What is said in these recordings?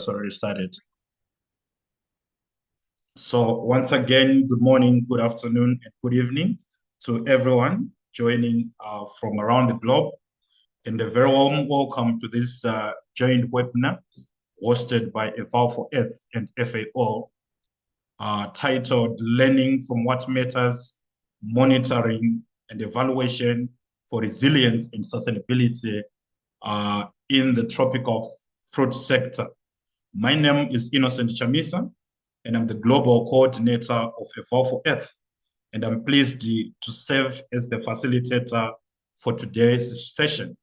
Already started. So once again, good morning, good afternoon, and good evening to everyone joining from around the globe. And a very warm welcome to this joint webinar hosted by EvalforEarth and FAO, titled Learning from What Matters, Monitoring and Evaluation for Resilience and Sustainability in the tropical fruit sector. My name is Innocent Chamisa, and I'm the Global Coordinator of EvalforEarth, and I'm pleased to serve as the facilitator for today's session.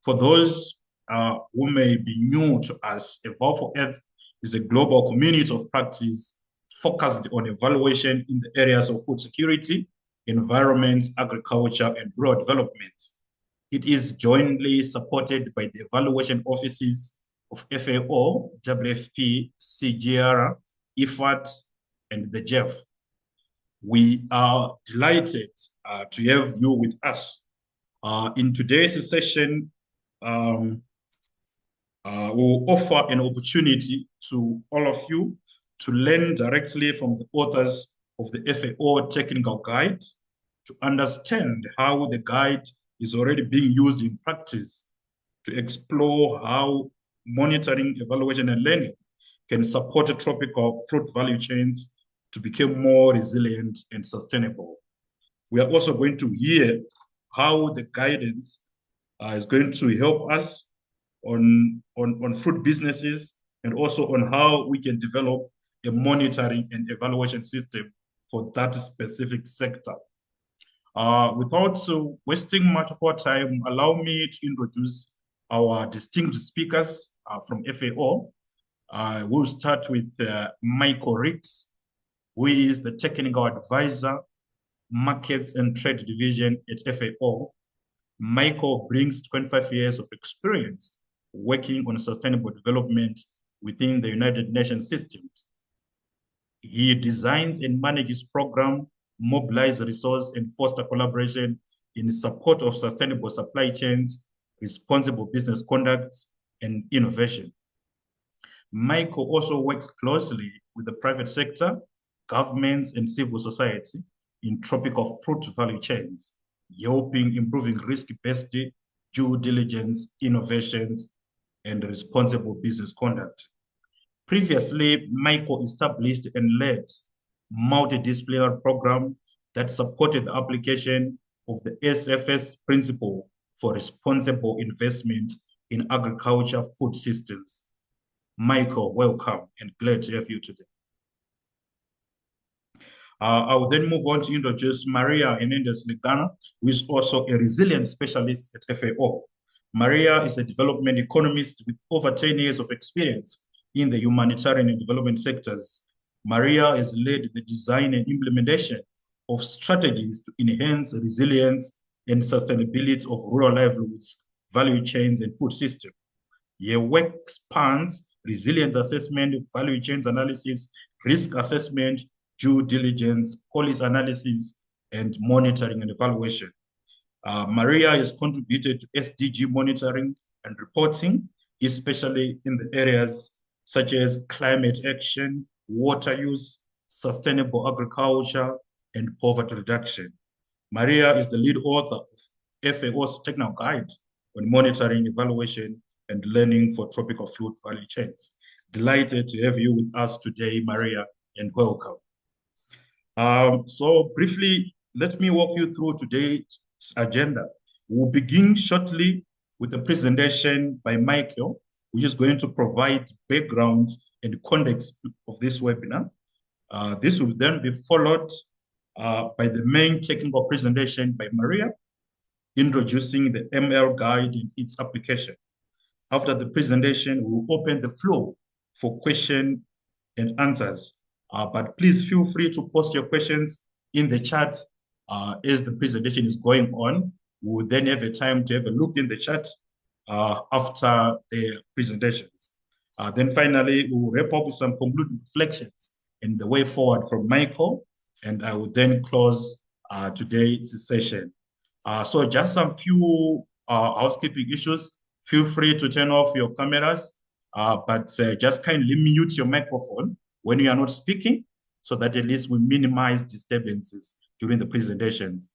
For those who may be new to us, EvalforEarth is a global community of practice focused on evaluation in the areas of food security, environment, agriculture, and rural development. It is jointly supported by the evaluation offices of FAO, WFP, CGR, IFAT, and the GEF. We are delighted to have you with us. In today's session, we'll offer an opportunity to all of you to learn directly from the authors of the FAO technical guide, to understand how the guide is already being used in practice, to explore how monitoring, evaluation, and learning can support tropical fruit value chains to become more resilient and sustainable. We are also going to hear how the guidance is going to help us on fruit businesses, and also on how we can develop a monitoring and evaluation system for that specific sector. Without wasting much of our time, allow me to introduce our distinguished speakers from FAO. We'll start with Michael Ricks, who is the Technical Advisor, Markets and Trade Division at FAO. Michael brings 25 years of experience working on sustainable development within the United Nations systems. He designs and manages programs, mobilize resources, and foster collaboration in support of sustainable supply chains, responsible business conduct, and innovation. Michael also works closely with the private sector, governments, and civil society in tropical fruit value chains, helping improving risk-based due diligence, innovations, and responsible business conduct. Previously, Michael established and led multidisciplinary program that supported the application of the SFS principle for responsible investment in agriculture food systems. Michael, welcome and glad to have you today. I will then move on to introduce Maria Hernandez-Legana, who is also a resilience specialist at FAO. Maria is a development economist with over 10 years of experience in the humanitarian and development sectors. Maria has led the design and implementation of strategies to enhance resilience and sustainability of rural livelihoods, value chains, and food systems. Her work spans resilience assessment, value chains analysis, risk assessment, due diligence, policy analysis, and monitoring and evaluation. Maria has contributed to SDG monitoring and reporting, especially in the areas such as climate action, water use, sustainable agriculture, and poverty reduction. Maria is the lead author of FAO's technical guide on monitoring, evaluation, and learning for tropical fruit value chains. Delighted to have you with us today, Maria, and welcome. So briefly, let me walk you through today's agenda. We'll begin shortly with a presentation by Michael, which is going to provide background and context of this webinar. This will then be followed by the main technical presentation by Maria, introducing the MEL guide and its application. After the presentation, we'll open the floor for questions and answers. But please feel free to post your questions in the chat as the presentation is going on. We'll then have a time to have a look in the chat after the presentations. Then finally, we'll wrap up with some concluding reflections and the way forward from Michael, and I will then close today's session. So just some few housekeeping issues. Feel free to turn off your cameras but just kindly mute your microphone when you are not speaking so that at least we minimize disturbances during the presentations.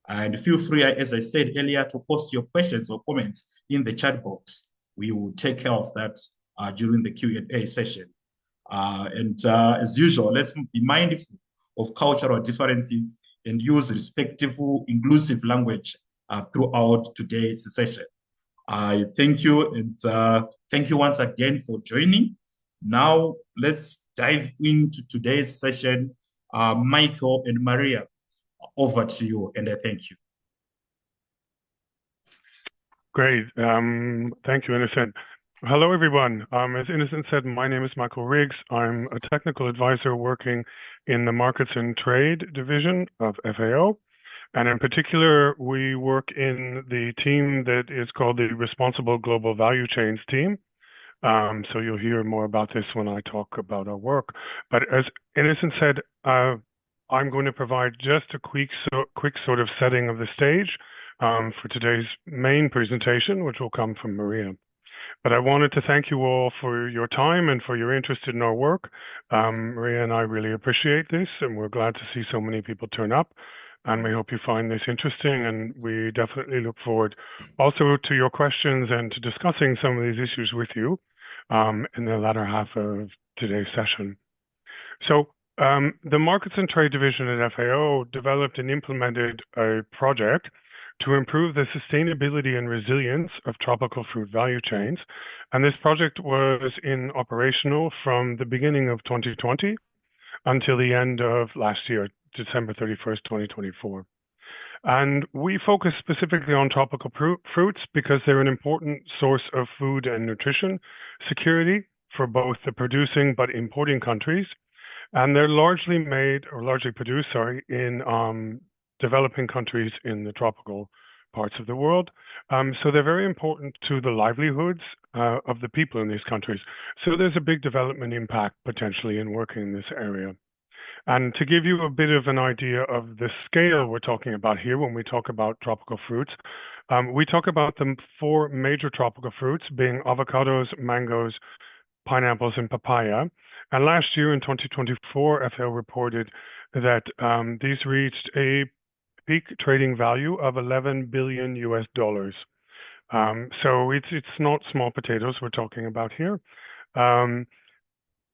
And feel free, as I said earlier, to post your questions or comments in the chat box. We will take care of that during the Q&A session. As usual, let's be mindful of cultural differences and use respectful, inclusive language throughout today's session. I thank you, and thank you once again for joining. Now, let's dive into today's session. Michael and Maria, over to you, and I thank you. Great. Thank you, Innocent. Hello, everyone. As Innocent said, my name is Michael Riggs. I'm a technical advisor working in the Markets and Trade division of FAO. And in particular, we work in the team that is called the Responsible Global Value Chains team. So you'll hear more about this when I talk about our work. But as Innocent said, I'm going to provide just a quick sort of setting of the stage for today's main presentation, which will come from Maria. But I wanted to thank you all for your time and for your interest in our work. Maria and I really appreciate this, and we're glad to see so many people turn up. And we hope you find this interesting, and we definitely look forward also to your questions and to discussing some of these issues with you in the latter half of today's session. So the Markets and Trade Division at FAO developed and implemented a project to improve the sustainability and resilience of tropical fruit value chains. And this project was operational from the beginning of 2020 until the end of last year, December 31st, 2024. And we focus specifically on tropical fruits because they're an important source of food and nutrition security for both the producing but importing countries. And they're largely produced, in developing countries in the tropical parts of the world. So they're very important to the livelihoods of the people in these countries. So there's a big development impact potentially in working in this area. And to give you a bit of an idea of the scale we're talking about here when we talk about tropical fruits, we talk about the 4 major tropical fruits being avocados, mangoes, pineapples, and papaya. And last year in 2024, FAO reported that these reached a peak trading value of $11 billion US. So it's not small potatoes we're talking about here.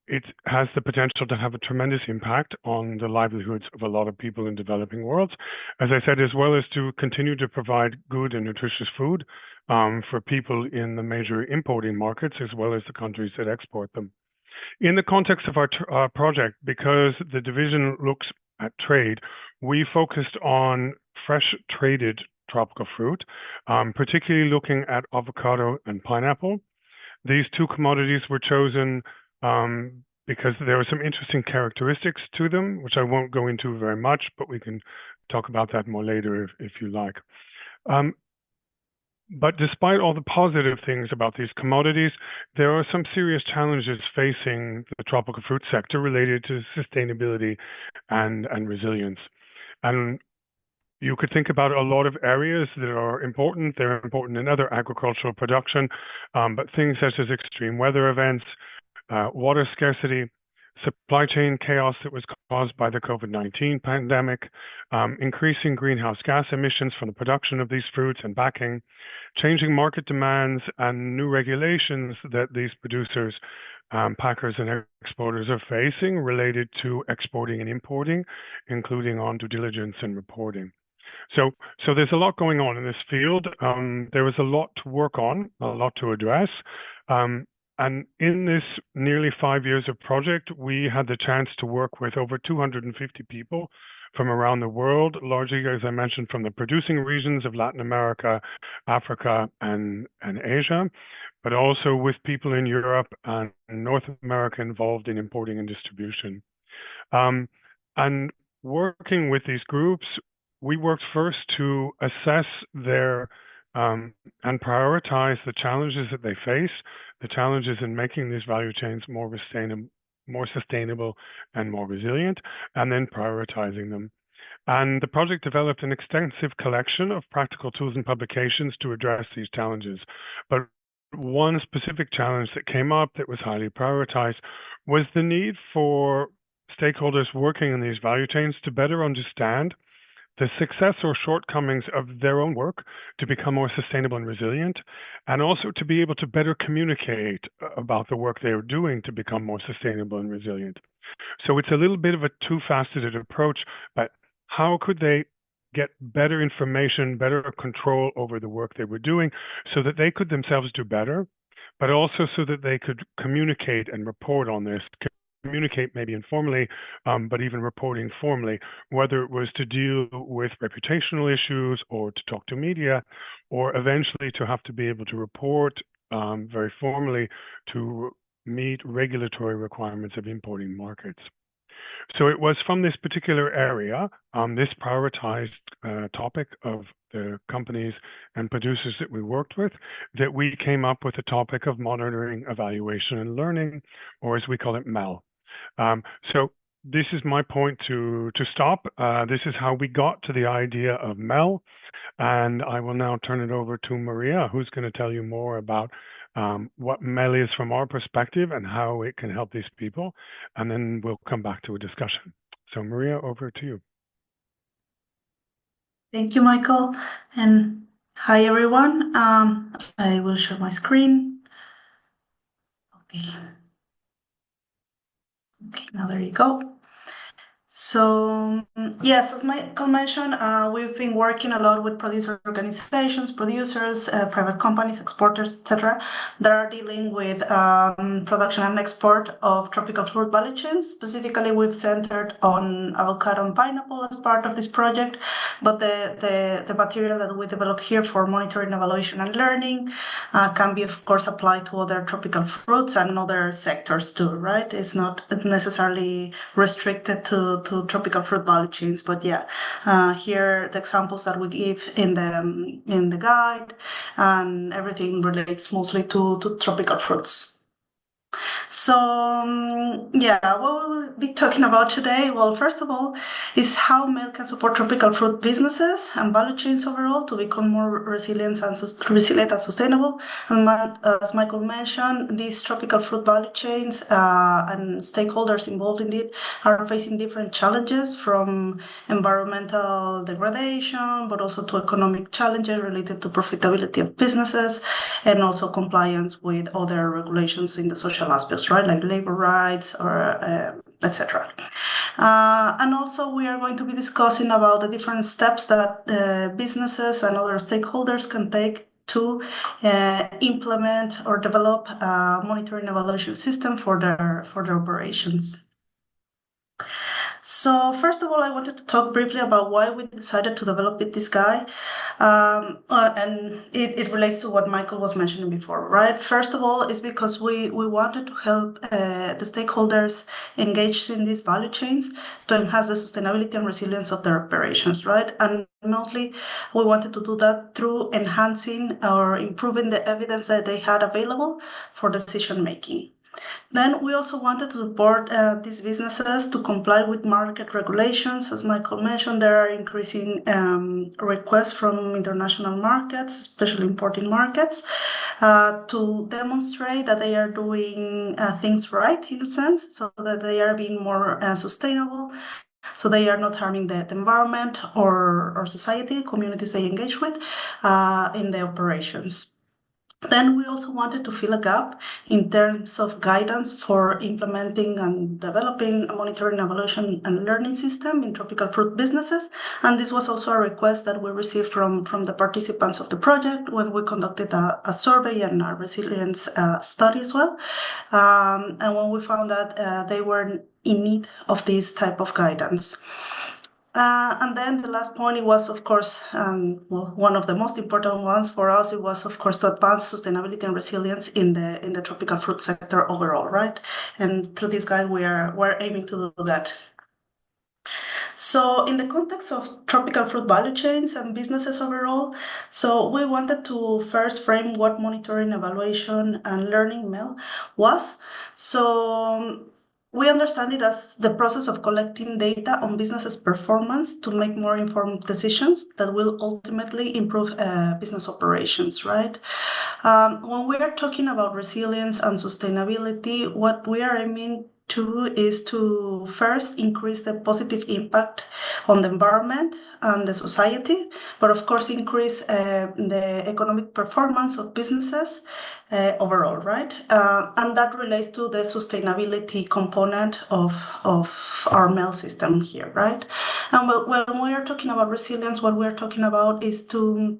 It has the potential to have a tremendous impact on the livelihoods of a lot of people in developing worlds, as I said, as well as to continue to provide good and nutritious food for people in the major importing markets, as well as the countries that export them. In the context of our project, because the division looks at trade, we focused on fresh traded tropical fruit, particularly looking at avocado and pineapple. These 2 commodities were chosen because there were some interesting characteristics to them, which I won't go into very much, but we can talk about that more later if you like. But despite all the positive things about these commodities, there are some serious challenges facing the tropical fruit sector related to sustainability and resilience. And you could think about a lot of areas that are important. They're important in other agricultural production, but things such as extreme weather events, water scarcity, supply chain chaos that was caused by the COVID-19 pandemic, increasing greenhouse gas emissions from the production of these fruits and packing, changing market demands and new regulations that these producers, packers and exporters are facing related to exporting and importing, including on due diligence and reporting. So there's a lot going on in this field. There was a lot to work on, a lot to address. And in this nearly 5 years of project, we had the chance to work with over 250 people from around the world, largely, as I mentioned, from the producing regions of Latin America, Africa, and Asia, but also with people in Europe and North America involved in importing and distribution. And working with these groups, we worked first to assess their and prioritize the challenges that they face, the challenges in making these value chains more sustainable and more resilient, and then prioritizing them. And the project developed an extensive collection of practical tools and publications to address these challenges. But one specific challenge that came up that was highly prioritized was the need for stakeholders working in these value chains to better understand the success or shortcomings of their own work to become more sustainable and resilient, and also to be able to better communicate about the work they are doing to become more sustainable and resilient. So it's a little bit of a two-faceted approach, but how could they get better information, better control over the work they were doing so that they could themselves do better, but also so that they could communicate and report on this, communicate maybe informally, but even reporting formally, whether it was to deal with reputational issues or to talk to media, or eventually to have to be able to report very formally to meet regulatory requirements of importing markets. So it was from this particular area, this prioritized topic of the companies and producers that we worked with, that we came up with the topic of monitoring, evaluation, and learning, or as we call it, MEL. So this is my point to stop. This is how we got to the idea of MEL. And I will now turn it over to Maria, who's going to tell you more about what MEL is from our perspective and how it can help these people. And then we'll come back to a discussion. So Maria, over to you. Thank you, Michael. And hi, everyone. I will share my screen. Okay. Okay, now there you go. So yes, as Michael mentioned, we've been working a lot with producer organizations, producers, private companies, exporters, etc., that are dealing with production and export of tropical fruit value chains. Specifically, we've centered on avocado and pineapple as part of this project, but the material that we develop here for monitoring, evaluation, and learning can be, of course, applied to other tropical fruits and other sectors too, right? It's not necessarily restricted to tropical fruit value chains, but yeah, here the examples that we give in the guide, and everything relates mostly to tropical fruits. So yeah, what we'll be talking about today, well, first of all, is how MEL can support tropical fruit businesses and value chains overall to become more resilient and sustainable. And as Michael mentioned, these tropical fruit value chains and stakeholders involved in it are facing different challenges, from environmental degradation, but also to economic challenges related to profitability of businesses, and also compliance with other regulations in the social aspects, right, like labor rights or etc. And also we are going to be discussing about the different steps that businesses and other stakeholders can take to implement or develop a monitoring evaluation system for their operations. So first of all, I wanted to talk briefly about why we decided to develop this guide, and it relates to what Michael was mentioning before, right? First of all, it's because we wanted to help the stakeholders engaged in these value chains to enhance the sustainability and resilience of their operations, right? And mostly we wanted to do that through enhancing or improving the evidence that they had available for decision making. Then we also wanted to support these businesses to comply with market regulations. As Michael mentioned, there are increasing requests from international markets, especially importing markets, to demonstrate that they are doing things right, in a sense, so that they are being more sustainable, so they are not harming the environment or society, communities they engage with in the operations. Then we also wanted to fill a gap in terms of guidance for implementing and developing a monitoring, evaluation, and learning system in tropical fruit businesses. And this was also a request that we received from the participants of the project when we conducted a survey and a resilience study as well. And when we found that they were in need of this type of guidance. And then the last point, it was, of course, well, one of the most important ones for us, it was, of course, to advance sustainability and resilience in the tropical fruit sector overall, right? And through this guide, we're aiming to do that. So in the context of tropical fruit value chains and businesses overall, so we wanted to first frame what monitoring, evaluation, and learning MEL was. So we understand it as the process of collecting data on businesses' performance to make more informed decisions that will ultimately improve business operations, right? When we are talking about resilience and sustainability, what we are aiming to is to first increase the positive impact on the environment and the society, but of course increase the economic performance of businesses overall, right? And that relates to the sustainability component of our MEL system here, right? And when we are talking about resilience, what we're talking about is to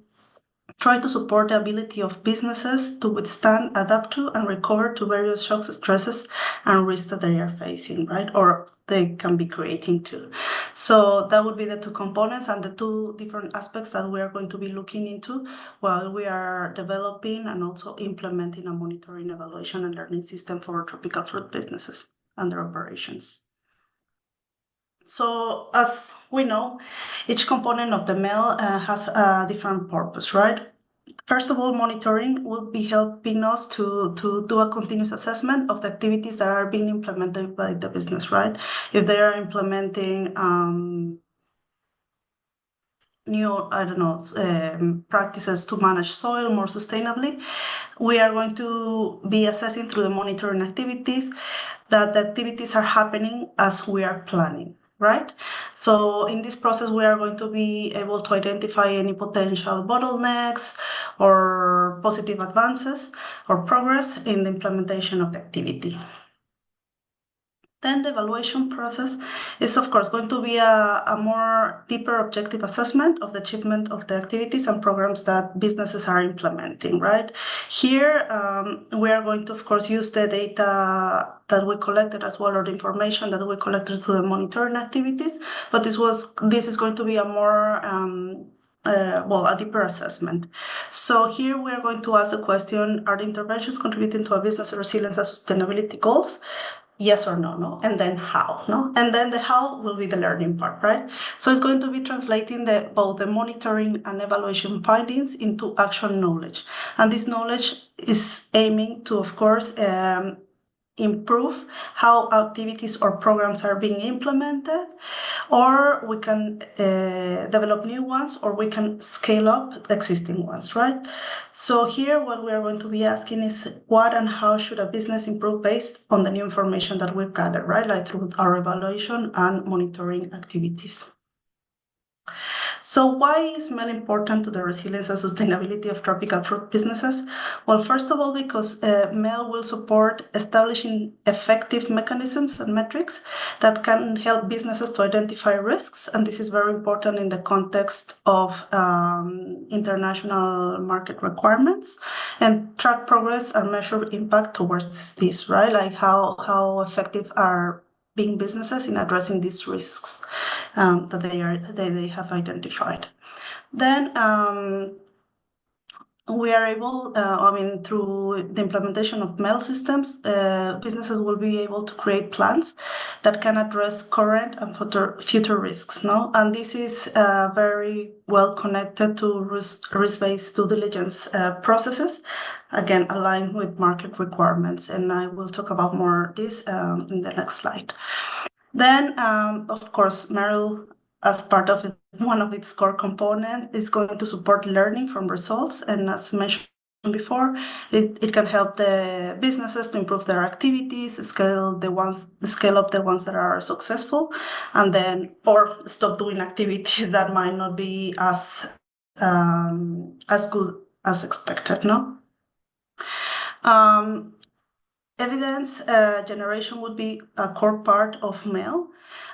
try to support the ability of businesses to withstand, adapt to, and recover to various shocks, stresses, and risks that they are facing, right? Or they can be creating too. So that would be the two components and the two different aspects that we are going to be looking into while we are developing and also implementing a monitoring, evaluation, and learning system for tropical fruit businesses and their operations. So as we know, each component of the MEL has a different purpose, right? First of all, monitoring will be helping us to do a continuous assessment of the activities that are being implemented by the business, right? If they are implementing new, practices to manage soil more sustainably, we are going to be assessing through the monitoring activities that the activities are happening as we are planning, right? So in this process, we are going to be able to identify any potential bottlenecks or positive advances or progress in the implementation of the activity. Then the evaluation process is, of course, going to be a more deeper objective assessment of the achievement of the activities and programs that businesses are implementing, right? Here, we are going to, of course, use the data that we collected as well, or the information that we collected through the monitoring activities, but this is going to be a more a deeper assessment. So here we are going to ask the question, are the interventions contributing to a business resilience and sustainability goals? Yes or no, and then how, no? And then the how will be the learning part, right? So it's going to be translating both the monitoring and evaluation findings into action knowledge. And this knowledge is aiming to, of course, improve how activities or programs are being implemented, or we can develop new ones, or we can scale up the existing ones, right? So here what we are going to be asking is what and how should a business improve based on the new information that we've gathered, right? Like through our evaluation and monitoring activities. So why is MEL important to the resilience and sustainability of tropical fruit businesses? Well, first of all, because MEL will support establishing effective mechanisms and metrics that can help businesses to identify risks. And this is very important in the context of international market requirements, and track progress and measure impact towards this, right? Like how effective are being businesses in addressing these risks that they have identified. Then we are able, through the implementation of MEL systems, businesses will be able to create plans that can address current and future risks, no? And this is very well connected to risk-based due diligence processes, again, aligned with market requirements. And I will talk about more this in the next slide. Then, of course, MEL, as part of one of its core components, is going to support learning from results. And as mentioned before, it can help the businesses to improve their activities, scale up the ones that are successful, and then or stop doing activities that might not be as good as expected. No. Evidence generation would be a core part of MEL,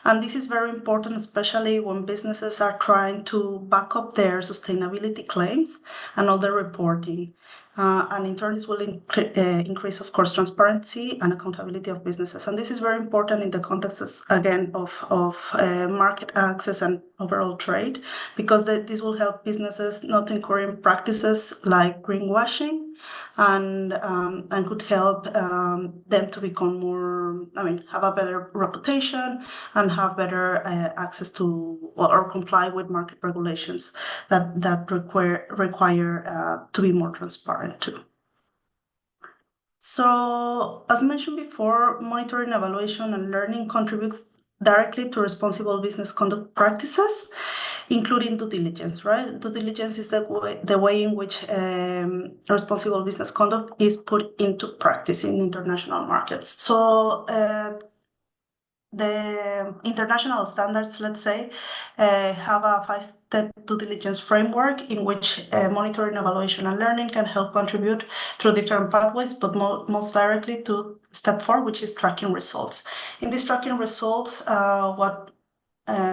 and this is very important, especially when businesses are trying to back up their sustainability claims and all their reporting. And in turn, this will increase, of course, transparency and accountability of businesses. And this is very important in the context, again, of market access and overall trade, because this will help businesses not incurring practices like greenwashing, and could help them to become more, have a better reputation and have better access to or comply with market regulations that require to be more transparent too. So, as mentioned before, monitoring, evaluation, and learning contributes directly to responsible business conduct practices, including due diligence, right? Due diligence is the way in which responsible business conduct is put into practice in international markets. So, the international standards, let's say, have a 5-step due diligence framework in which monitoring, evaluation, and learning can help contribute through different pathways, but most directly to step 4, which is tracking results. In these tracking results, what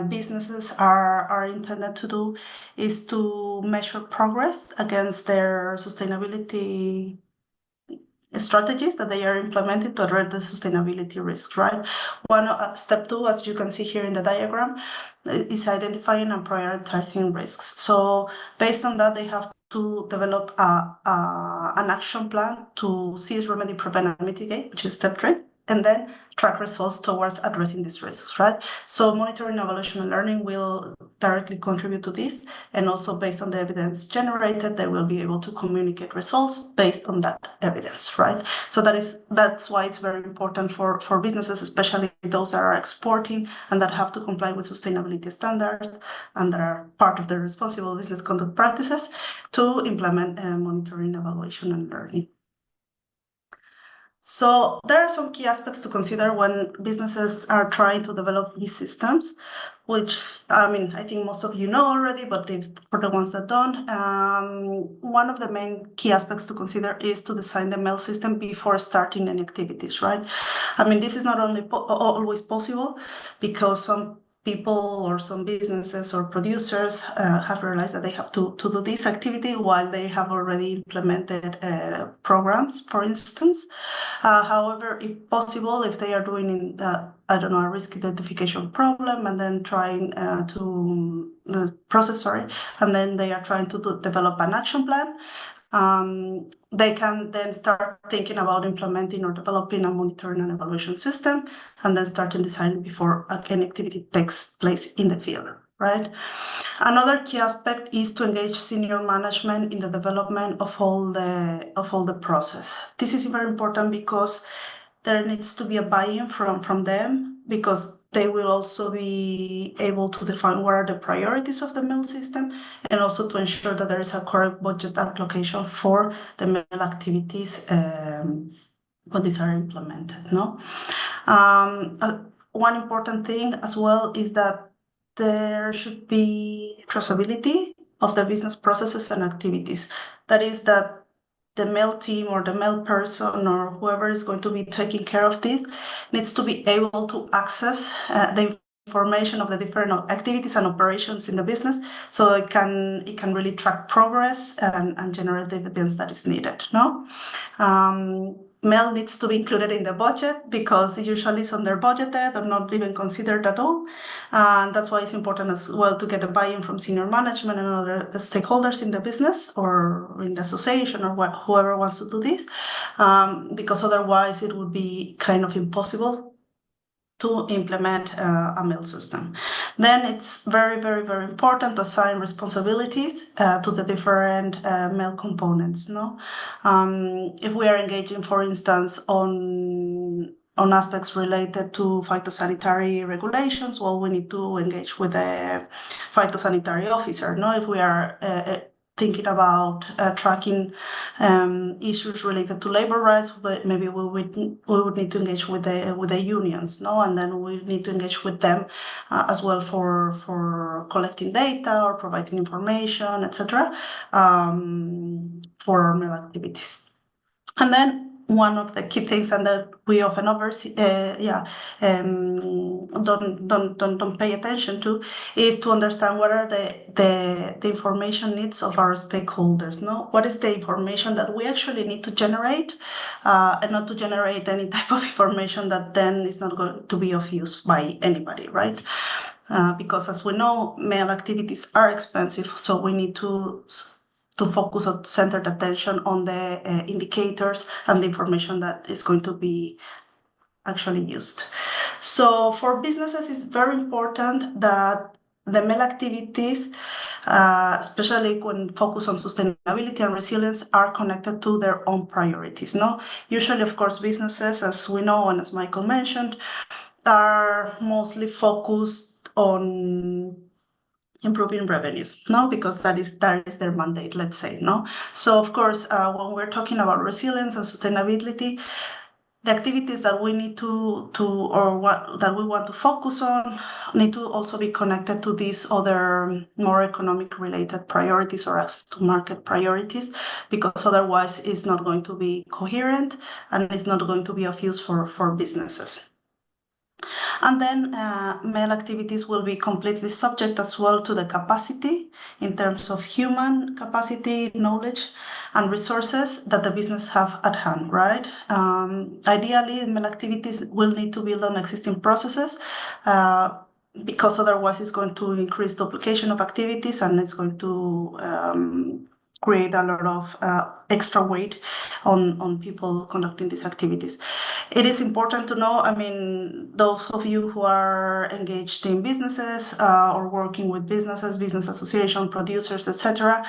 businesses are intended to do is to measure progress against their sustainability strategies that they are implementing to address the sustainability risks, right? Step 2, as you can see here in the diagram, is identifying and prioritizing risks. So based on that, they have to develop an action plan to seize, remedy, prevent, and mitigate, which is step 3, and then track results towards addressing these risks, right? So monitoring, evaluation, and learning will directly contribute to this, and also based on the evidence generated, they will be able to communicate results based on that evidence, right? So that's why it's very important for businesses, especially those that are exporting and that have to comply with sustainability standards and that are part of the responsible business conduct practices, to implement monitoring, evaluation, and learning. So there are some key aspects to consider when businesses are trying to develop these systems, which, I think most of you know already, but for the ones that don't, one of the main key aspects to consider is to design the MEL system before starting any activities, right? This is not only always possible because some people or some businesses or producers have realized that they have to do this activity while they have already implemented programs, for instance. However, if possible, if they are doing a risk identification problem and then trying and then they are trying to develop an action plan, they can then start thinking about implementing or developing a monitoring and evaluation system, and then starting designing before any activity takes place in the field, right? Another key aspect is to engage senior management in the development of all the process. This is very important because there needs to be a buy-in from them, because they will also be able to define what are the priorities of the MEL system, and also to ensure that there is a correct budget allocation for the MEL activities when these are implemented. No, one important thing as well is that there should be traceability of the business processes and activities. That is, that the MEL team or the MEL person or whoever is going to be taking care of this needs to be able to access the information of the different activities and operations in the business, so it can really track progress and generate the evidence that is needed. No, MEL needs to be included in the budget because usually it's under budgeted or not even considered at all. And that's why it's important as well to get a buy-in from senior management and other stakeholders in the business or in the association or whoever wants to do this, because otherwise it would be kind of impossible to implement a MEL system. Then it's very, very, very important to assign responsibilities to the different MEL components. No, if we are engaging, for instance, on aspects related to phytosanitary regulations, well, we need to engage with the phytosanitary officer. No, if we are thinking about tracking issues related to labor rights, but maybe we would need to engage with the unions, no, and then we need to engage with them as well for collecting data or providing information, etc., for MEL activities. And then one of the key things, and that we often don't pay attention to, is to understand what are the information needs of our stakeholders. No, what is the information that we actually need to generate, and not to generate any type of information that then is not going to be of use by anybody, right? Because as we know, MEL activities are expensive, so we need to focus on centered attention on the indicators and the information that is going to be actually used. So for businesses, it's very important that the MEL activities especially when focus on sustainability and resilience, are connected to their own priorities. No, usually, of course, businesses, as we know and as Michael mentioned, are mostly focused on improving revenues, no, because that is their mandate, let's say, no. So of course, when we're talking about resilience and sustainability, the activities that we need that we want to focus on need to also be connected to these other more economic related priorities or access to market priorities, because otherwise it's not going to be coherent and it's not going to be of use for businesses. And then MEL activities will be completely subject as well to the capacity in terms of human capacity, knowledge, and resources that the business have at hand, right? Ideally, MEL activities will need to build on existing processes because otherwise it's going to increase duplication of activities and it's going to create a lot of extra weight on people conducting these activities. It is important to know, I mean, those of you who are engaged in businesses or working with businesses, business association, producers, etc.,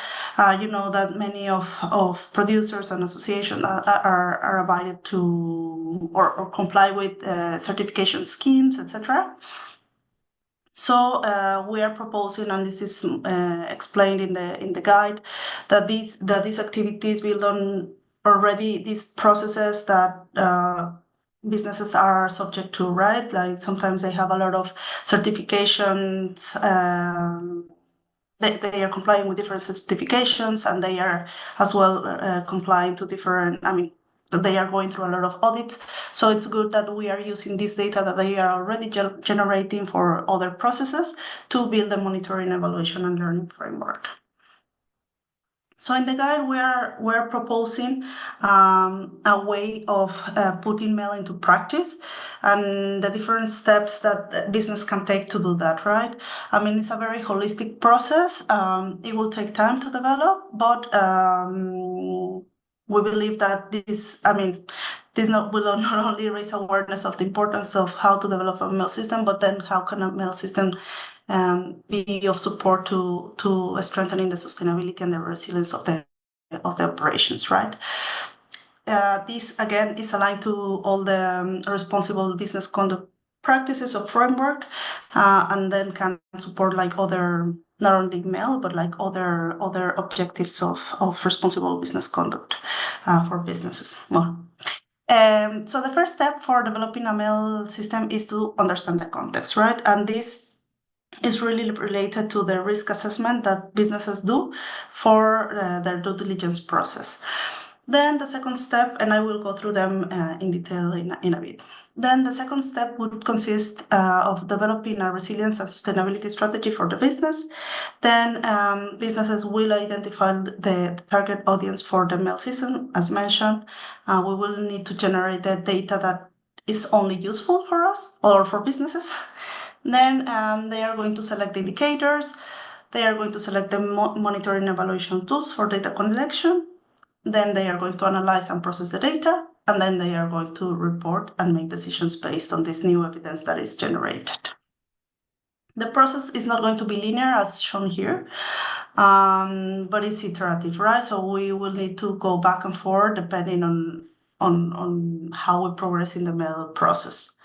you know that many of producers and associations are abided to or comply with certification schemes, etc. So we are proposing, and this is explained in the guide, that these activities build on already these processes that businesses are subject to, right? Like sometimes they have a lot of certifications. They are complying with different certifications, and they are as well complying to different. I mean, they are going through a lot of audits. So it's good that we are using this data that they are already generating for other processes to build a monitoring, evaluation, and learning framework. So in the guide, we're proposing a way of putting MEL into practice and the different steps that business can take to do that, right? I mean, it's a very holistic process. It will take time to develop, but we believe that this will not only raise awareness of the importance of how to develop a MEL system, but then how can a MEL system be of support to strengthening the sustainability and the resilience of the operations, right? This again is aligned to all the responsible business conduct practices of framework, and then can support like other, not only MEL, but like other objectives of responsible business conduct for businesses. Well, so the first step for developing a MEL system is to understand the context, right? And this is really related to the risk assessment that businesses do for their due diligence process. Then the second step, and I will go through them in detail in a bit. Then the second step would consist of developing a resilience and sustainability strategy for the business. Then businesses will identify the target audience for the MEL system. As mentioned, we will need to generate the data that is only useful for us or for businesses. Then they are going to select the indicators. They are going to select the monitoring evaluation tools for data collection. Then they are going to analyze and process the data, and then they are going to report and make decisions based on this new evidence that is generated. The process is not going to be linear as shown here, but it's iterative, right? So we will need to go back and forth depending on how we progress in the MEL process.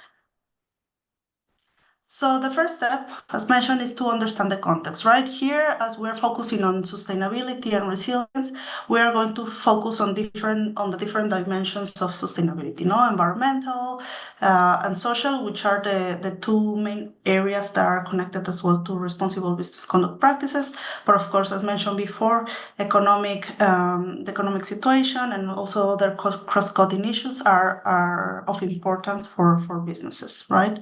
So the first step, as mentioned, is to understand the context, right? Here, as we're focusing on sustainability and resilience, we are going to focus on the different dimensions of sustainability, environmental and social, which are the two main areas that are connected as well to responsible business conduct practices. But of course, as mentioned before, the economic situation and also other cross-cutting issues are of importance for businesses, right?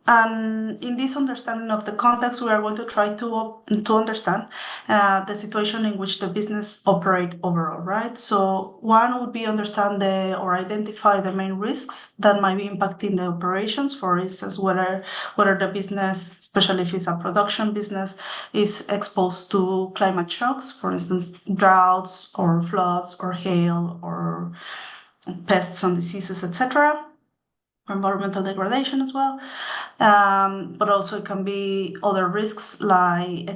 And in this understanding of the context, we are going to try to understand the situation in which the business operate overall, right? So one would be understand or identify the main risks that might be impacting the operations. For instance, whether the business, especially if it's a production business, is exposed to climate shocks, for instance, droughts or floods or hail or pests and diseases, etc. environmental degradation as well. But also it can be other risks like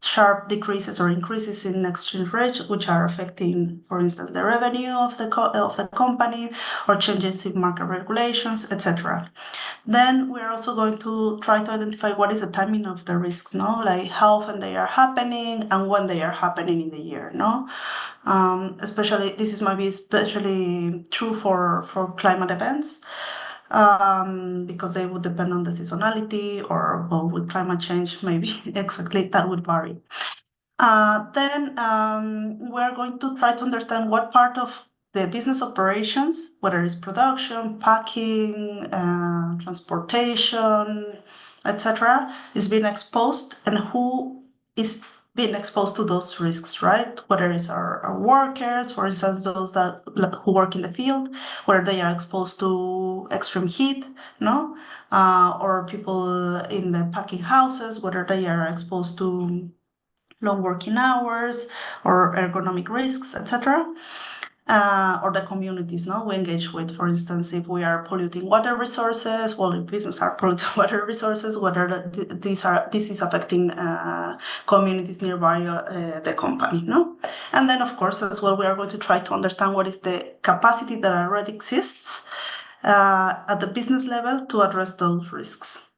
sharp decreases or increases in exchange rates, which are affecting, for instance, the revenue of the company, or changes in market regulations, etc. Then we're also going to try to identify what is the timing of the risks, no? Like how often they are happening and when they are happening in the year, no? Especially, this might be especially true for climate events, because they would depend on the seasonality, or well, with climate change, maybe exactly that would vary. Then we're going to try to understand what part of the business operations, whether it's production, packing, transportation, etc., is being exposed, and who is being exposed to those risks, right? Whether it's our workers, for instance, those who work in the field, where they are exposed to extreme heat, no? Or people in the packing houses, whether they are exposed to long working hours or ergonomic risks, etc. Or the communities, no, we engage with. For instance, if we are polluting water resources, well, if businesses are polluting water resources, whether this is affecting communities nearby the company, no? And then, of course, as well, we are going to try to understand what is the capacity that already exists at the business level to address those risks.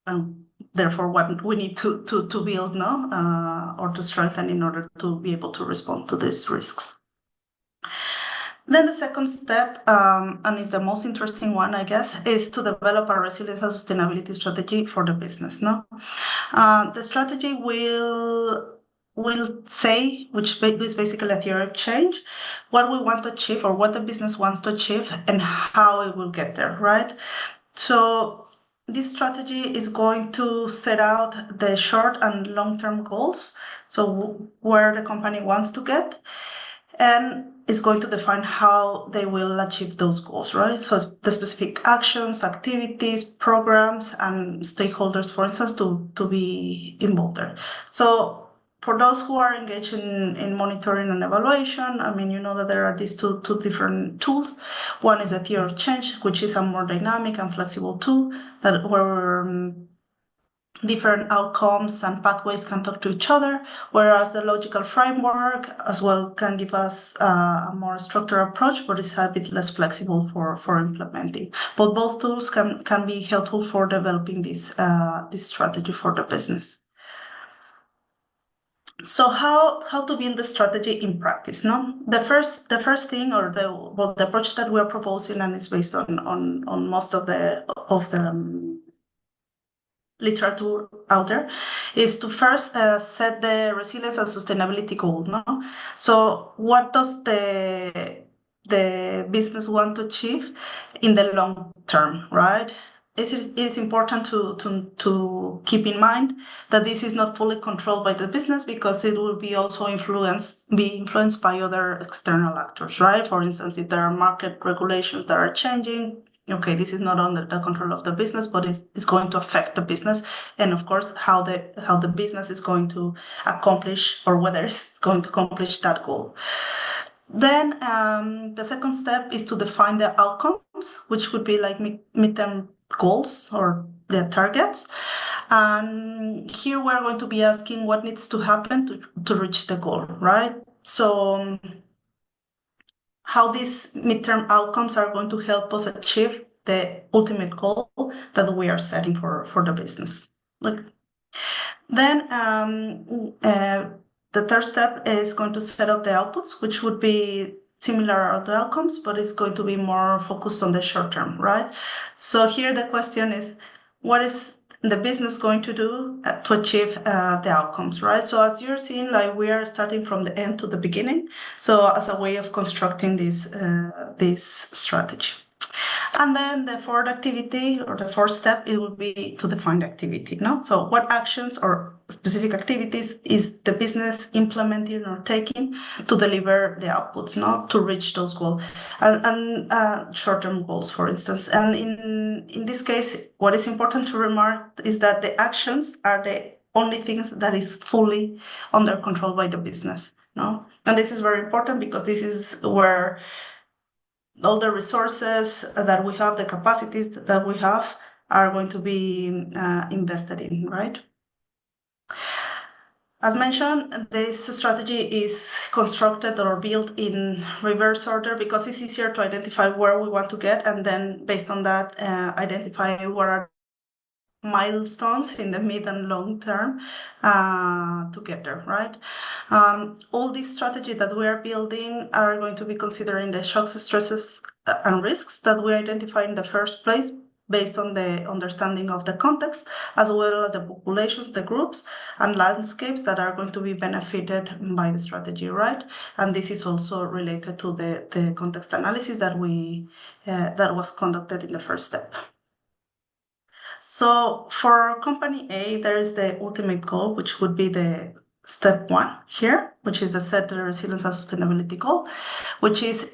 And therefore, what we need to build, no, or to strengthen in order to be able to respond to these risks. Then the second step, and is the most interesting one, I guess, is to develop a resilience and sustainability strategy for the business. No, the strategy will say, which is basically a theory of change, what we want to achieve or what the business wants to achieve and how it will get there, right? So this strategy is going to set out the short and long-term goals, so where the company wants to get, and it's going to define how they will achieve those goals, right? So the specific actions, activities, programs, and stakeholders, for instance, to be involved there. So for those who are engaged in monitoring and evaluation, I mean, you know that there are these two different tools. One is a theory of change, which is a more dynamic and flexible tool where different outcomes and pathways can talk to each other, whereas the logical framework as well can give us a more structured approach, but it's a bit less flexible for implementing. But both tools can be helpful for developing this strategy for the business. So how to build the strategy in practice? No, the first thing, or the approach that we are proposing, and it's based on most of the literature out there, is to first set the resilience and sustainability goal. No, so what does the business want to achieve in the long term, right? It is important to keep in mind that this is not fully controlled by the business, because it will be also influenced by other external actors, right? For instance, if there are market regulations that are changing, okay, this is not under the control of the business, but it's going to affect the business, and of course how the business is going to accomplish, or whether it's going to accomplish that goal. Then the second step is to define the outcomes, which would be like midterm goals or the targets. And here we're going to be asking what needs to happen to reach the goal, right? So how these midterm outcomes are going to help us achieve the ultimate goal that we are setting for the business. Then the third step is going to set up the outputs, which would be similar to the outcomes, but it's going to be more focused on the short term, right? So here the question is, what is the business going to do to achieve the outcomes, right? So as you're seeing, like, we are starting from the end to the beginning, so as a way of constructing this strategy. And then the fourth activity, or the fourth step, it will be to define the activity. No? So what actions or specific activities is the business implementing or taking to deliver the outputs, no? To reach those goals, and short-term goals, for instance. And in this case, what is important to remark is that the actions are the only things that is fully under control by the business. No? And this is very important, because this is where all the resources that we have, the capacities that we have, are going to be invested in, right? As mentioned, this strategy is constructed or built in reverse order because it's easier to identify where we want to get, and then based on that, identify what are milestones in the mid and long term to get there, right? All these strategies that we are building are going to be considering the shocks, stresses, and risks that we identify in the first place, based on the understanding of the context, as well as the populations, the groups, and landscapes that are going to be benefited by the strategy, right? And this is also related to the context analysis that that was conducted in the first step. So for company A, there is the ultimate goal, which would be the step 1 here, which is the set the resilience and sustainability goal, which is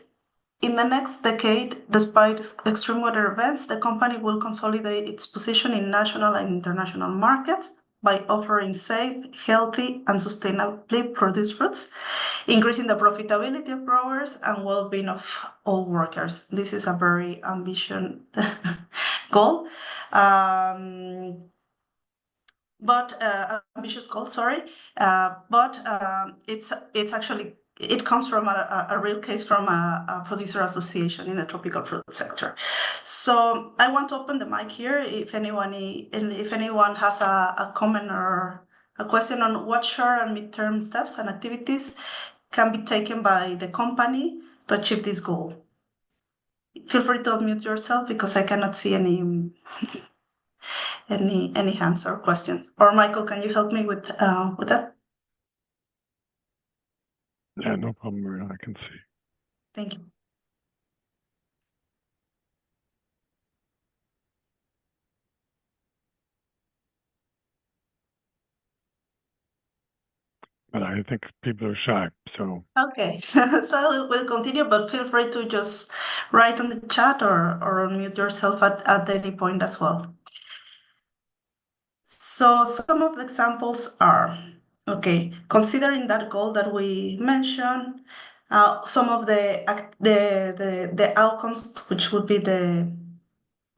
in the next decade, despite extreme weather events, the company will consolidate its position in national and international markets by offering safe, healthy, and sustainably produced fruits, increasing the profitability of growers and well-being of all workers. This is a very ambitious goal. Ambitious goal, sorry, but it's actually, it comes from a real case from a producer association in the tropical fruit sector. So I want to open the mic here if anyone has a comment or a question on what short and midterm steps and activities can be taken by the company to achieve this goal. Feel free to unmute yourself because I cannot see any hands or questions. Or Michael, can you help me with that? Yeah, no problem, Maria. I can see. Thank you. But I think people are shy, so. Okay, so we'll continue, but feel free to just write on the chat or unmute yourself at any point as well. So some of the examples are, okay, considering that goal that we mentioned, some of the outcomes, which would be the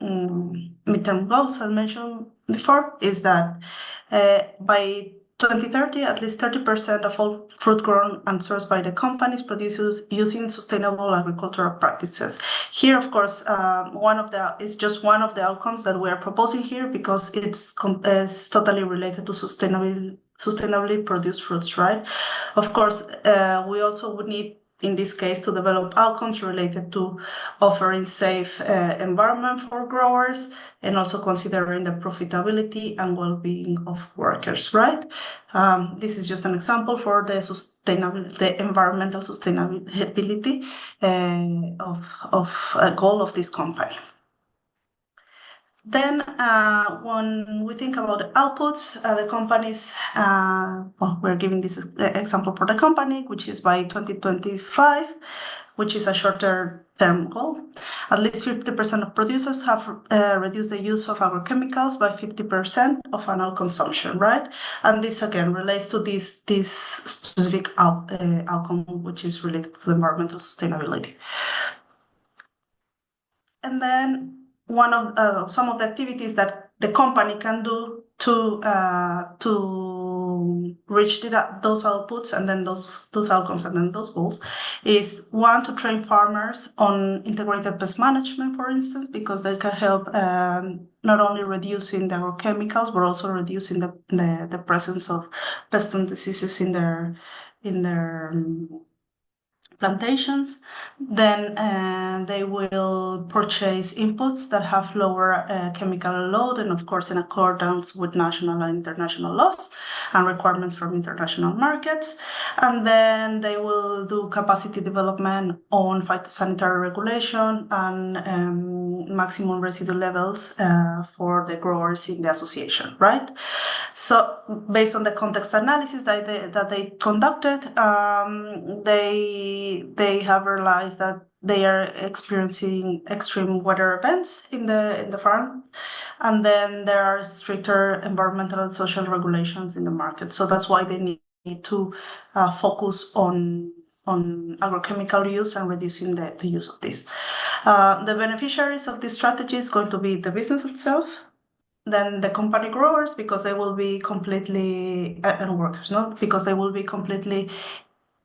midterm goals I mentioned before, is that by 2030, at least 30% of all fruit grown and sourced by the companies produced using sustainable agricultural practices. Here, of course, is just one of the outcomes that we are proposing here because it's totally related to sustainably produced fruits, right? Of course, we also would need, in this case, to develop outcomes related to offering safe environment for growers and also considering the profitability and well-being of workers, right? This is just an example for the environmental sustainability of a goal of this company. Then, when we think about the outputs, the companies, we're giving this example for the company, which is by 2025, which is a shorter term goal. At least 50% of producers have reduced the use of agrochemicals by 50% of annual consumption, right? And this again relates to this specific outcome, which is related to the environmental sustainability. And then some of the activities that the company can do to reach those outputs and then those outcomes and then those goals is, one, to train farmers on integrated pest management, for instance, because they can help not only reducing the agrochemicals but also reducing the presence of pests and diseases in their plantations. Then they will purchase inputs that have lower chemical load and, of course, in accordance with national and international laws and requirements from international markets. And then they will do capacity development on phytosanitary regulation and maximum residue levels for the growers in the association, right? So based on the context analysis that they conducted, they have realized that they are experiencing extreme weather events in the farm, and then there are stricter environmental and social regulations in the market. So that's why they need to focus on agrochemical use and reducing the use of this. The beneficiaries of this strategy is going to be the business itself, then the company growers, because they will be completely, and workers, no, because they will be completely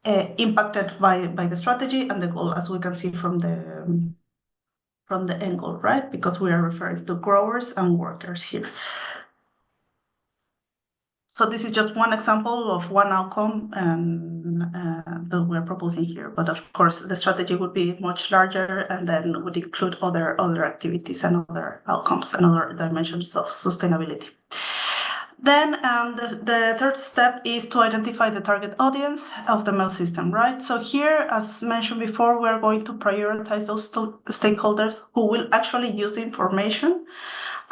impacted by the strategy and the goal, as we can see from the end goal, right? Because we are referring to growers and workers here. So this is just one example of one outcome that we're proposing here. But of course, the strategy would be much larger and then would include other activities and other outcomes and other dimensions of sustainability. Then the third step is to identify the target audience of the MEL system, right? So here, as mentioned before, we're going to prioritize those stakeholders who will actually use the information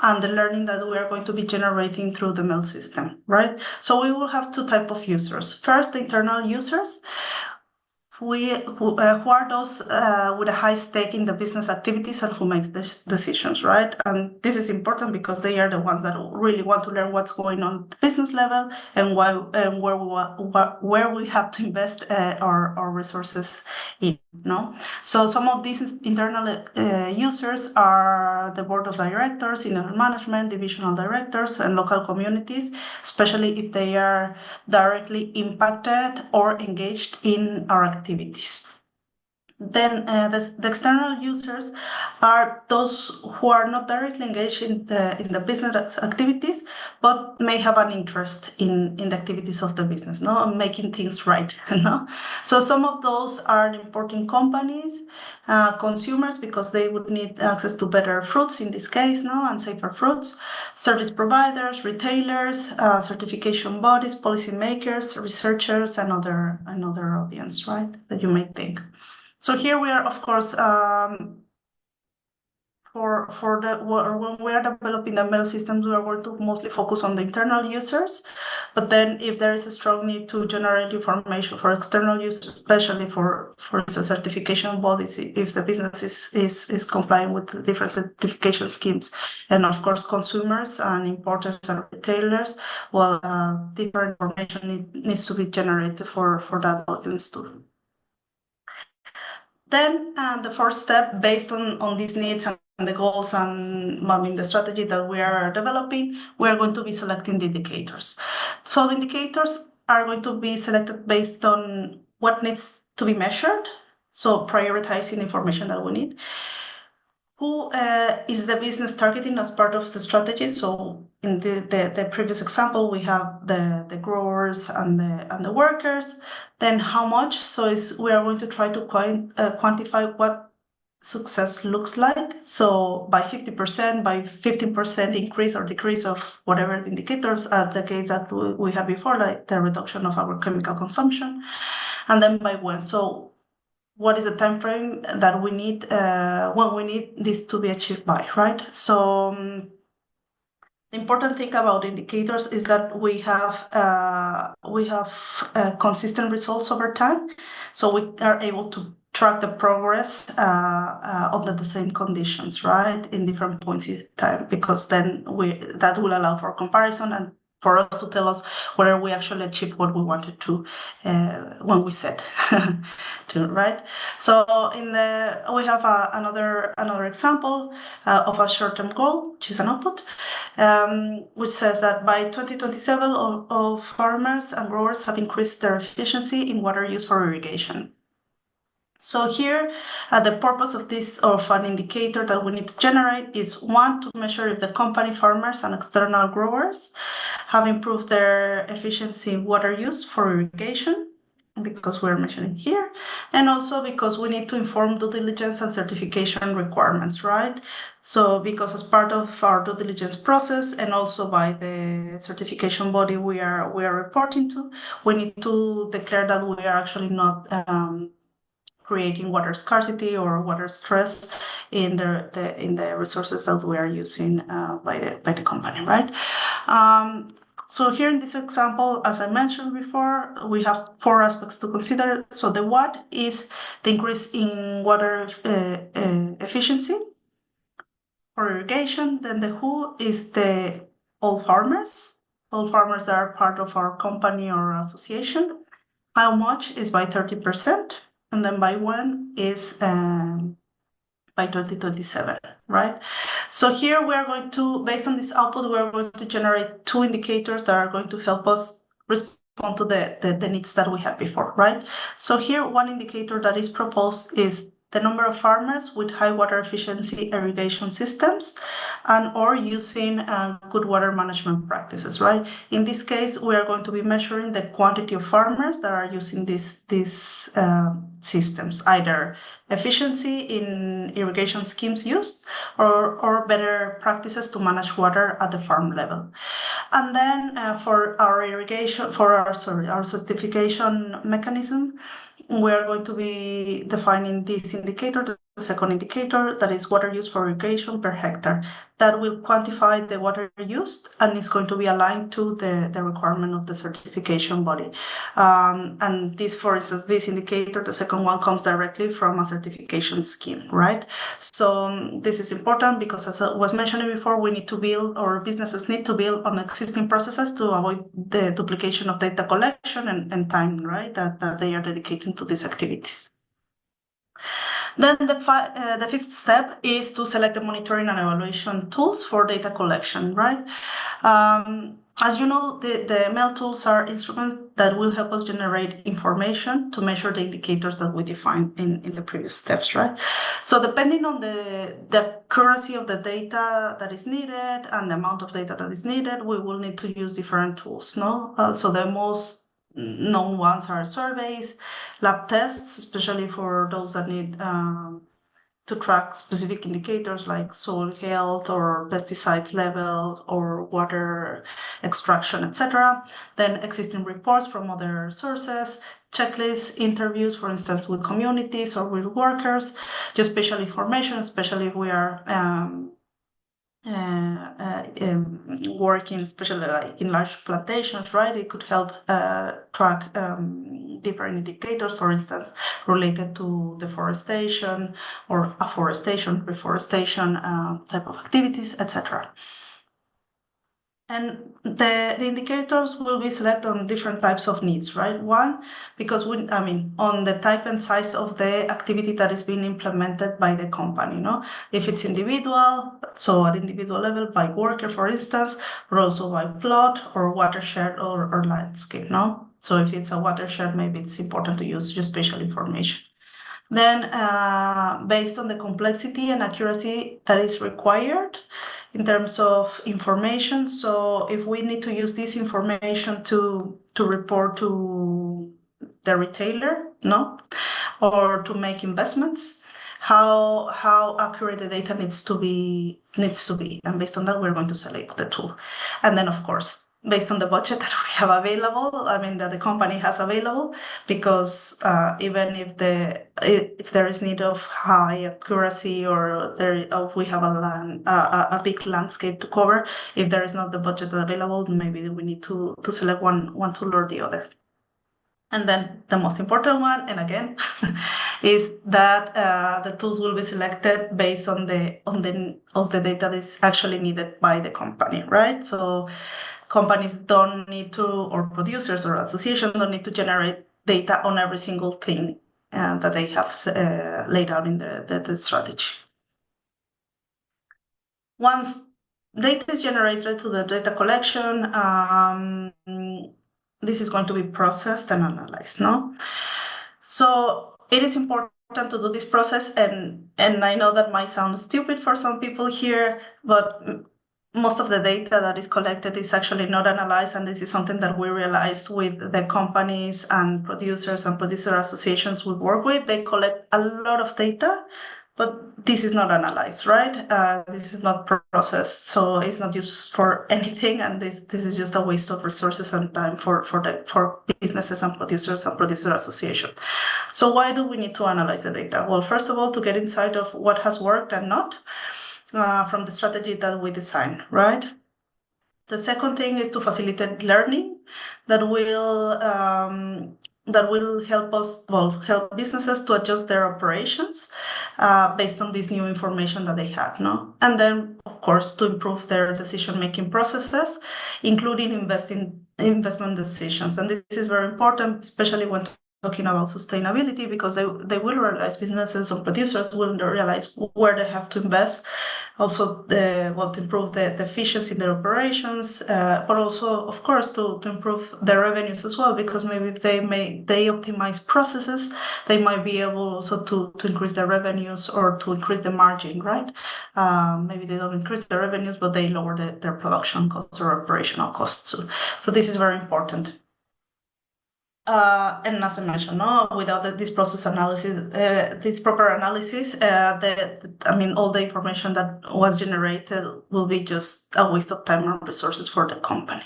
and the learning that we are going to be generating through the MEL system, right? So we will have two types of users. First, the internal users, who are those with a high stake in the business activities and who makes the decisions, right? And this is important because they are the ones that really want to learn what's going on at the business level and where we have to invest our resources in, no? So some of these internal users are the board of directors, senior management, divisional directors, and local communities, especially if they are directly impacted or engaged in our activities. Then the external users are those who are not directly engaged in the business activities, but may have an interest in the activities of the business, no, and making things right. No? So some of those are importing companies, consumers, because they would need access to better fruits in this case, no, and safer fruits, service providers, retailers, certification bodies, policymakers, researchers, and other audience, right, that you may think. So here we are, of course, when we are developing the MEL systems, we are going to mostly focus on the internal users. But then if there is a strong need to generate information for external users, especially for the certification bodies, if the business is complying with the different certification schemes, and of course consumers and importers and retailers, well, different information needs to be generated for that audience too. Then the fourth step, based on these needs and the goals and the strategy that we are developing, we are going to be selecting the indicators. So the indicators are going to be selected based on what needs to be measured, so prioritizing information that we need. Who is the business targeting as part of the strategy? So in the previous example, we have the growers and the workers. Then how much? So we are going to try to quantify what success looks like. So by 50%, by 15% increase or decrease of whatever the indicators, the case that we had before, like the reduction of our chemical consumption, and then by when. So what is the time frame that we need when we need this to be achieved by, right? So the important thing about indicators is that we have consistent results over time, so we are able to track the progress under the same conditions, right, in different points in time, because then that will allow for comparison and for us to tell us whether we actually achieved what we wanted to when we set to, right? So we have another example of a short-term goal, which is an output, which says that by 2027, all farmers and growers have increased their efficiency in water use for irrigation. So here, the purpose of an indicator that we need to generate is, one, to measure if the company farmers and external growers have improved their efficiency in water use for irrigation, because we're measuring here, and also because we need to inform due diligence and certification requirements, right? So because as part of our due diligence process and also by the certification body we are reporting to, we need to declare that we are actually not creating water scarcity or water stress in the resources that we are using by the company, right? So here in this example, as I mentioned before, we have 4 aspects to consider. So the what is the increase in water efficiency for irrigation. Then the who is all farmers that are part of our company or association. how much is by 30%, and then by when is by 2027, right? So here we are going to, based on this output, we are going to generate two indicators that are going to help us respond to the needs that we had before, right? So here, one indicator that is proposed is the number of farmers with high water efficiency irrigation systems and or using good water management practices, right? In this case, we are going to be measuring the quantity of farmers that are using these systems, either efficiency in irrigation schemes used or better practices to manage water at the farm level. And then for our our certification mechanism, we are going to be defining this indicator, the second indicator, that is water use for irrigation per hectare. That will quantify the water used and is going to be aligned to the requirement of the certification body. And this, for instance, this indicator, the second one, comes directly from a certification scheme, right? So this is important because, as I was mentioning before, we need to build, or businesses need to build on existing processes to avoid the duplication of data collection and time, right, that they are dedicating to these activities. Then the fifth step is to select the monitoring and evaluation tools for data collection, right? As you know, the MEL tools are instruments that will help us generate information to measure the indicators that we defined in the previous steps, right? So depending on the accuracy of the data that is needed and the amount of data that is needed, we will need to use different tools, no? So the most known ones are surveys, lab tests, especially for those that need to track specific indicators like soil health or pesticide level or water extraction, etc. Then existing reports from other sources, checklists, interviews, for instance, with communities or with workers, just spatial information, especially if we are working especially like in large plantations, right? It could help track different indicators, for instance, related to deforestation or afforestation, reforestation type of activities, etc. And the indicators will be selected on different types of needs, right? One, because on the type and size of the activity that is being implemented by the company, no? If it's individual, so at individual level by worker, for instance, or also by plot or watershed or landscape, no? So if it's a watershed, maybe it's important to use just spatial information. Then, based on the complexity and accuracy that is required in terms of information, so if we need to use this information to report to the retailer, no, or to make investments, how accurate the data needs to be, and based on that, we're going to select the tool, and then of course, based on the budget that we have available, that the company has available, because even if there is need of high accuracy or we have a big landscape to cover, if there is not the budget available, maybe we need to select one tool or the other. And then the most important one, and again, is that the tools will be selected based on the data that is actually needed by the company, right? So companies don't need to, or producers or associations don't need to generate data on every single thing that they have laid out in the strategy. Once data is generated to the data collection, this is going to be processed and analyzed, no? So it is important to do this process, and I know that might sound stupid for some people here, but most of the data that is collected is actually not analyzed, and this is something that we realized with the companies and producers and producer associations we work with. They collect a lot of data, but this is not analyzed, right? This is not processed, so it's not used for anything, and this is just a waste of resources and time for businesses and producers and producer associations. So why do we need to analyze the data? Well, first of all, to get insight of what has worked and not from the strategy that we design, right? The second thing is to facilitate learning that will help businesses to adjust their operations based on this new information that they have, no? And then, of course, to improve their decision-making processes, including investing investment decisions. And this is very important, especially when talking about sustainability, because they will realize, businesses or producers will realize where they have to invest, also to improve the efficiency in their operations, but also, of course, to improve their revenues as well, because maybe if they optimize processes, they might be able also to increase their revenues or to increase the margin, right? Maybe they don't increase their revenues, but they lower their production costs or operational costs. So this is very important. And as I mentioned, without this process analysis, this proper analysis, all the information that was generated will be just a waste of time and resources for the company.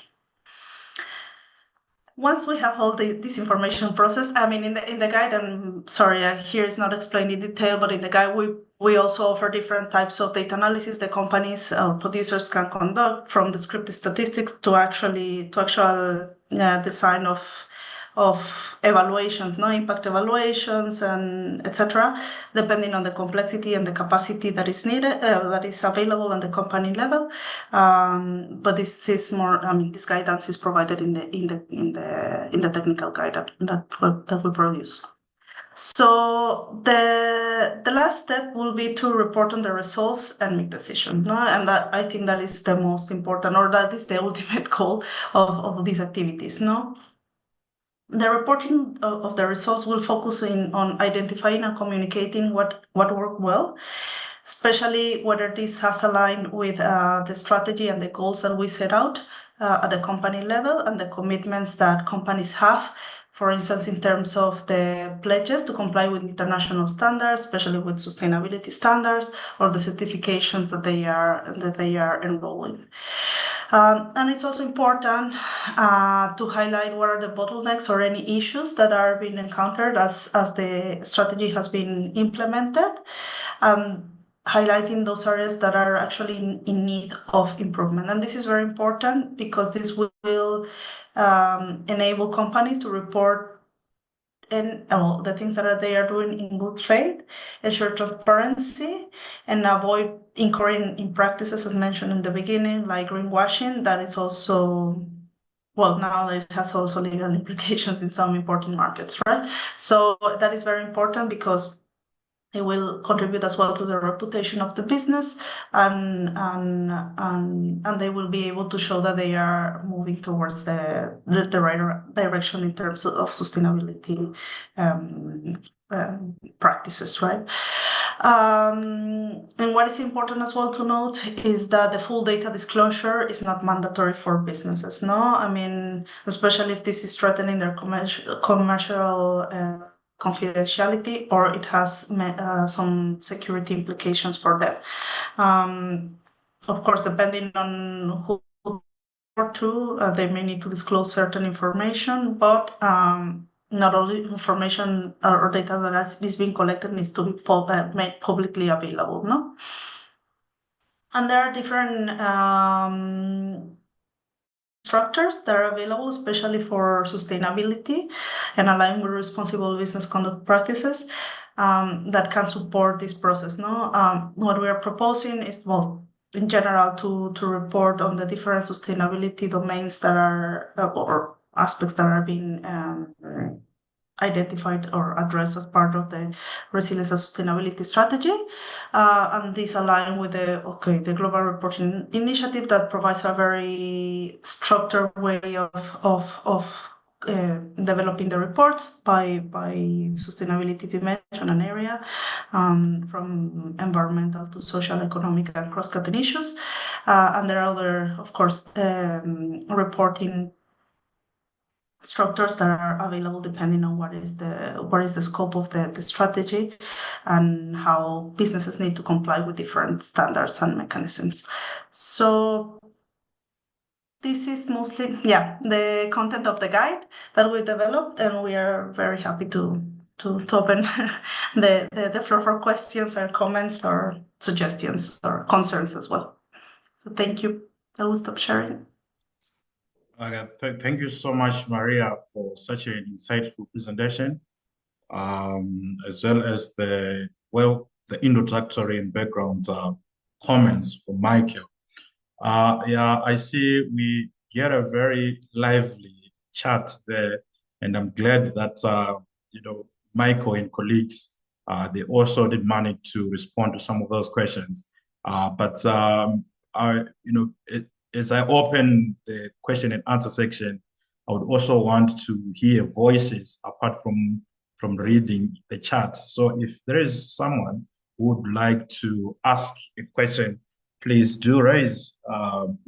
Once we have all this information processed, in the guide, and sorry, here is not explained in detail, but in the guide we also offer different types of data analysis the companies or producers can conduct, from descriptive statistics to actual design of evaluations, impact evaluations, and etc., depending on the complexity and the capacity that is needed, that is available on the company level. But this is more. This guidance is provided in the technical guide that we produce. So the last step will be to report on the results and make decisions. And that, I think, that is the most important, or that is the ultimate goal of these activities. The reporting of the results will focus on identifying and communicating what worked well, especially whether this has aligned with the strategy and the goals that we set out at the company level, and the commitments that companies have, for instance, in terms of the pledges to comply with international standards, especially with sustainability standards, or the certifications that they are enrolling. And it's also important to highlight what are the bottlenecks or any issues that are being encountered as the strategy has been implemented, highlighting those areas that are actually in need of improvement. And this is very important because this will enable companies to report the things that they are doing in good faith, ensure transparency, and avoid incurring in practices, as mentioned in the beginning, like greenwashing. That is also, now it has also legal implications in some important markets, right? So that is very important because it will contribute as well to the reputation of the business, and they will be able to show that they are moving towards the right direction in terms of sustainability practices, right? And what is important as well to note is that the full data disclosure is not mandatory for businesses. Especially if this is threatening their commercial confidentiality, or it has some security implications for them. Of course, depending on who they may need to disclose certain information, but not only information or data that is being collected needs to be made publicly available. And there are different structures that are available, especially for sustainability and align with responsible business conduct practices, that can support this process. What we are proposing is, in general, to report on the different sustainability domains that are or aspects that are being identified or addressed as part of the resilience and sustainability strategy, and these align with the Global Reporting Initiative that provides a very structured way of developing the reports by sustainability dimension and area, from environmental to social, economic, and cross-cutting issues, and there are other, of course, reporting structures that are available depending on what is the scope of the strategy and how businesses need to comply with different standards and mechanisms. So this is mostly the content of the guide that we developed, and we are very happy to open the floor for questions or comments or suggestions or concerns as well. So thank you. I will stop sharing. Thank you so much, Maria, for such an insightful presentation, as well as the introductory and background comments from Michael. I see we get a very lively chat there, and I'm glad that Michael and colleagues they also did manage to respond to some of those questions. But as I open the question and answer section, I would also want to hear voices apart from reading the chat. So if there is someone who would like to ask a question, please do raise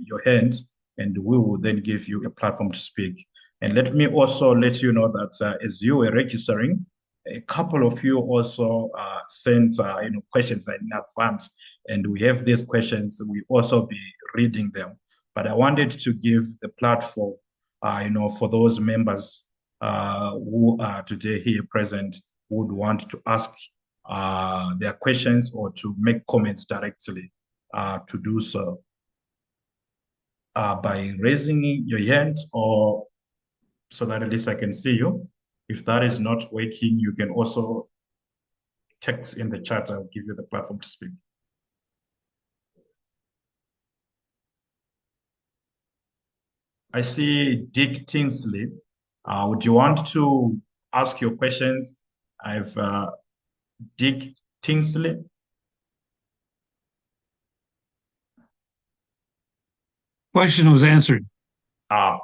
your hand, and we will then give you a platform to speak. And let me also let you know that as you were registering, a couple of you also sent questions in advance, and we have these questions. We also be reading them. But I wanted to give the platform, for those members who are today here present, who would want to ask their questions or to make comments directly, to do so by raising your hand, or so that at least I can see you. If that is not working, you can also text in the chat. I'll give you the platform to speak. I see Dick Tinsley. Would you want to ask your questions? I've Dick Tinsley. Question was answered.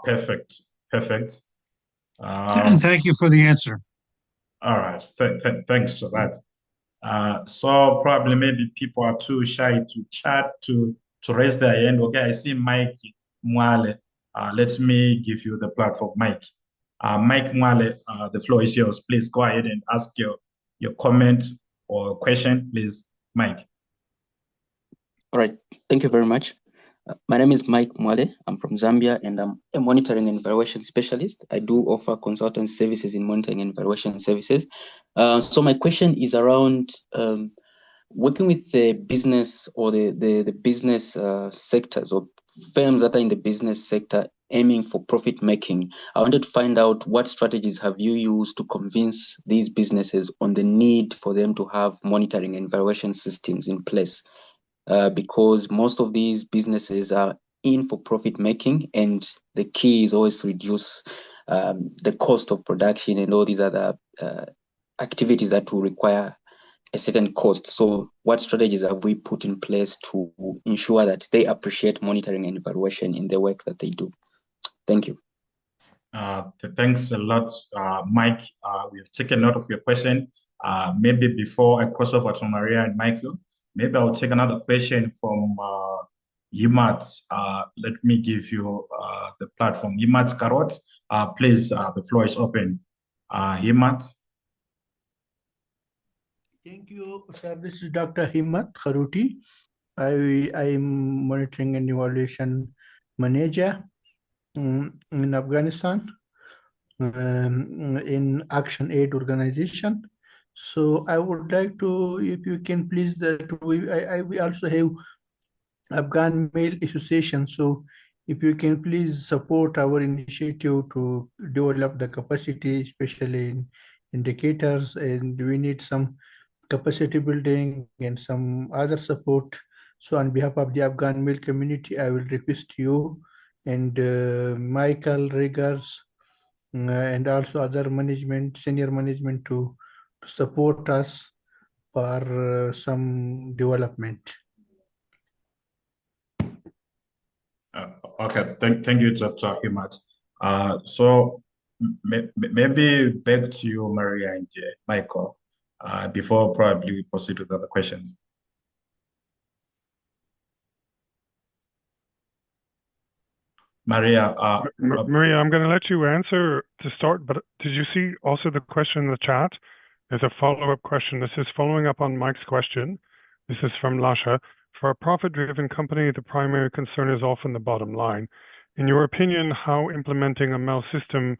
Perfect. Perfect. Thank you for the answer. All right. Thanks for that. So probably maybe people are too shy to chat, to raise their hand. Okay, I see Mike Mwale. Let me give you the platform, Mike. Mike Mwale, the floor is yours. Please go ahead and ask your comment or question, please, Mike. All right. Thank you very much. My name is Mike Mwale. I'm from Zambia, and I'm a monitoring and evaluation specialist. I do offer consultant services in monitoring and evaluation services. So my question is around working with the business or the business sectors or firms that are in the business sector aiming for profit making. I wanted to find out what strategies have you used to convince these businesses on the need for them to have monitoring and evaluation systems in place. Because most of these businesses are in for profit making, and the key is always to reduce the cost of production and all these other activities that will require a certain cost. So what strategies have we put in place to ensure that they appreciate monitoring and evaluation in the work that they do? Thank you. Thanks a lot, Mike. We've taken note of your question. Maybe before I cross over to Maria and Michael, maybe I'll take another question from Yimat. Let me give you the platform. Yimat Karot, please, the floor is open. Yimat. Thank you, sir. This is Dr. Himmat Kharuti. I am monitoring and evaluation manager in Afghanistan in Action Aid organization. So I would like to, if you can please, that we also have Afghan MEL Association. So if you can please support our initiative to develop the capacity, especially in indicators, and we need some capacity building and some other support. So on behalf of the Afghan MEL community, I will request you and Michael Riggers and also other management, senior management to support us for some development. Okay, thank you, Dr. Himmat. So maybe back to you, Maria and Michael, before probably we proceed with other questions. Maria. Maria, I'm going to let you answer to start, but did you see also the question in the chat? There's a follow-up question. This is following up on Mike's question. This is from Lasha. For a profit-driven company, the primary concern is often the bottom line. In your opinion, how implementing a MEL system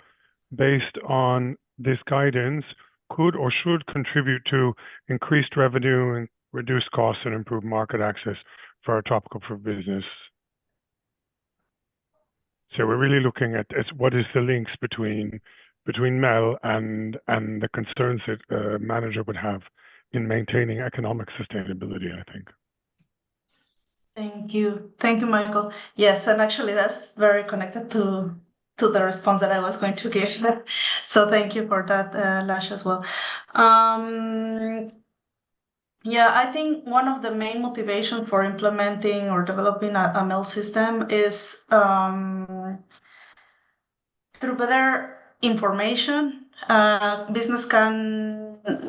based on this guidance could or should contribute to increased revenue and reduced costs and improve market access for our topical for business? So we're really looking at what is the links between MEL and the concerns that a manager would have in maintaining economic sustainability, I think. Thank you, Michael. Yes, and actually that's very connected to the response that I was going to give. So thank you for that, Lash, as well. Yeah, I think one of the main motivation for implementing or developing a MEL system is through better information.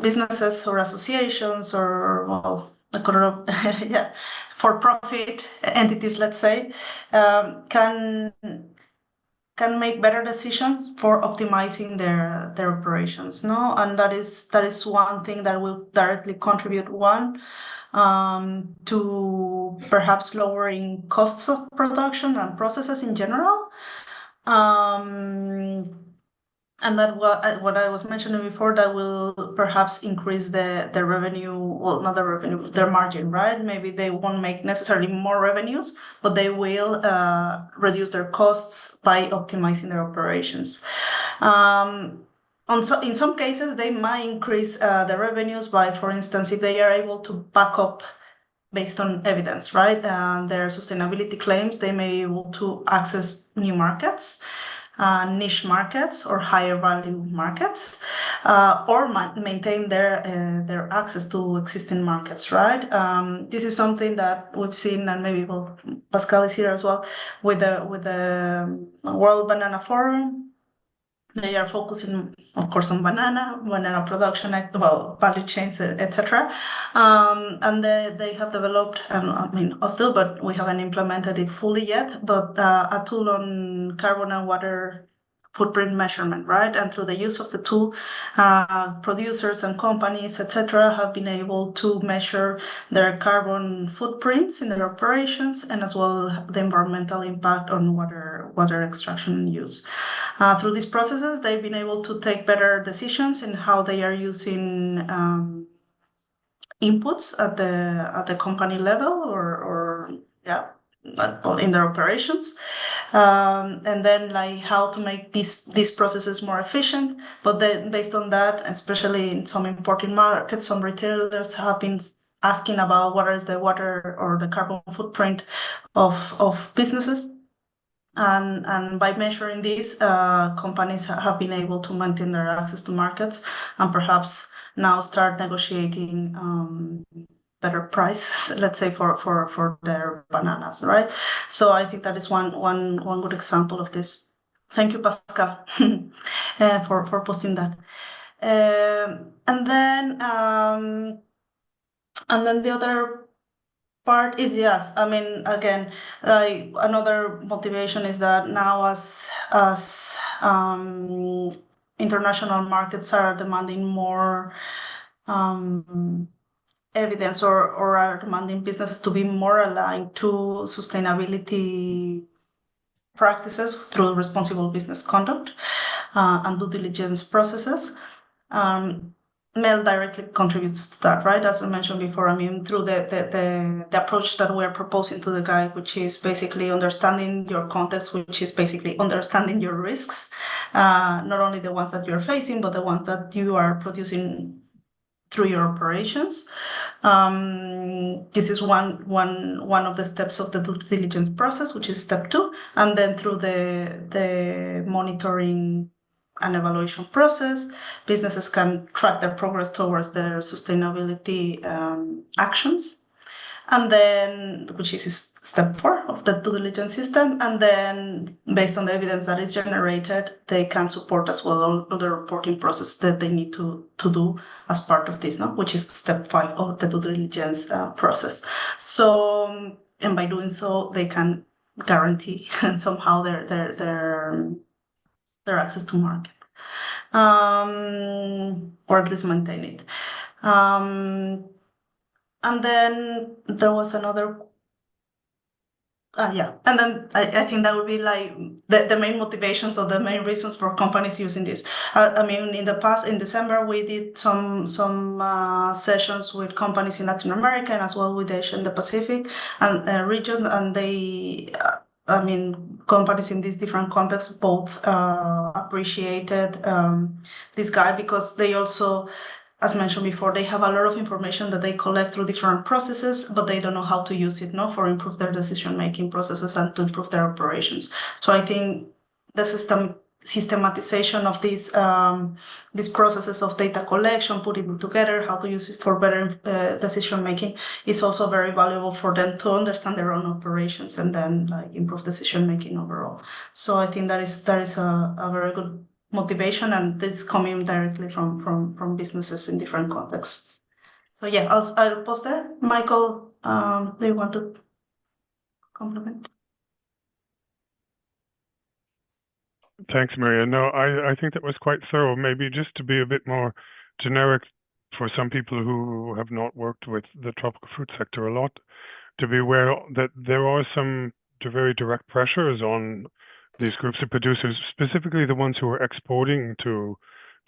Businesses or associations or, well, yeah, for-profit entities, let's say, can make better decisions for optimizing their operations, no? And that is one thing that will directly contribute to perhaps lowering costs of production and processes in general. And that what I was mentioning before, that will perhaps increase the revenue, well, not the revenue, their margin, right? Maybe they won't make necessarily more revenues, but they will reduce their costs by optimizing their operations. In some cases, they might increase the revenues by, for instance, if they are able to back up based on evidence, right? Their sustainability claims, they may be able to access new markets. Niche markets or higher value markets, or maintain their access to existing markets, right? This is something that we've seen, and maybe Pascal is here as well, with the World Banana Forum. They are focusing, of course, on banana production, value chains, etc. And they have developed, still, but we haven't implemented it fully yet, but a tool on carbon and water footprint measurement, right? And through the use of the tool, producers and companies, etc., have been able to measure their carbon footprints in their operations, and as well the environmental impact on water extraction and use. Through these processes, they've been able to take better decisions in how they are using inputs at the company level, or in their operations, and then like how to make these processes more efficient. But then, based on that, especially in some important markets, some retailers have been asking about what is the water or the carbon footprint of businesses. And by measuring this, companies have been able to maintain their access to markets and perhaps now start negotiating better prices, let's say, for their bananas, right? So I think that is one good example of this. Thank you, Pascal, for posting that. And then the other part is, yes, I mean, again, like another motivation is that now as international markets are demanding more evidence, or are demanding businesses to be more aligned to sustainability practices through responsible business conduct and due diligence processes. MEL directly contributes to that, right? As I mentioned before, I mean, through the approach that we're proposing to the guide, which is basically understanding your context, which is basically understanding your risks, not only the ones that you're facing, but the ones that you are producing through your operations. This is one of the steps of the due diligence process, which is step 2, and then through the monitoring and evaluation process, businesses can track their progress towards their sustainability actions, and then, which is step 4 of the due diligence system, and then based on the evidence that is generated, they can support as well all the reporting process that they need to do as part of this, which is step 5 of the due diligence process. So, and by doing so, they can guarantee somehow their access to market, or at least maintain it. And then there was another, and then I think that would be like the main motivations or the main reasons for companies using this. I mean, in the past, in December, we did some sessions with companies in Latin America and as well with Asia and the Pacific and region, and they, I mean, companies in these different contexts both appreciated this guide, because they also as mentioned before, they have a lot of information that they collect through different processes, but they don't know how to use it, no, for improve their decision-making processes and to improve their operations. So I think the systematization of these processes of data collection, putting them together, how to use it for better decision-making is also very valuable for them to understand their own operations and then like improve decision-making overall. So I think that is a very good motivation, and it's coming directly from businesses in different contexts. So yeah, I'll pause there. Michael, do you want to complement? Thanks, Maria. No, I think that was quite thorough. Maybe just to be a bit more generic for some people who have not worked with the tropical fruit sector a lot, to be aware that there are some very direct pressures on these groups of producers, specifically the ones who are exporting to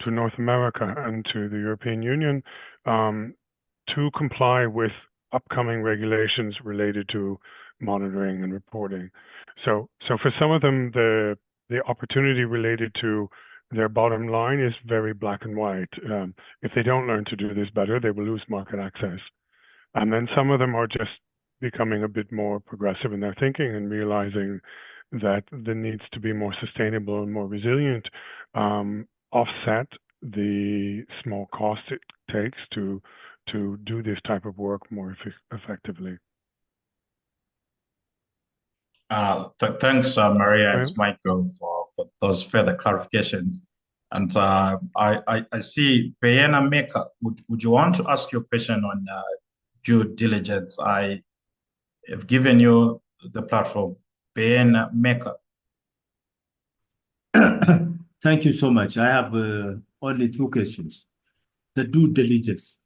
North America and to the European Union, to comply with upcoming regulations related to monitoring and reporting. So for some of them, the opportunity related to their bottom line is very black and white. If they don't learn to do this better, they will lose market access. And then some of them are just becoming a bit more progressive in their thinking and realizing that there needs to be more sustainable and more resilient, offset the small cost it takes to do this type of work more effectively. Thanks, Maria and Michael, for those further clarifications. And I see Bayana Maker. Would you want to ask your question on due diligence? I have given you the platform. Bayana Maker. Thank you so much. I have only two questions. The due diligence.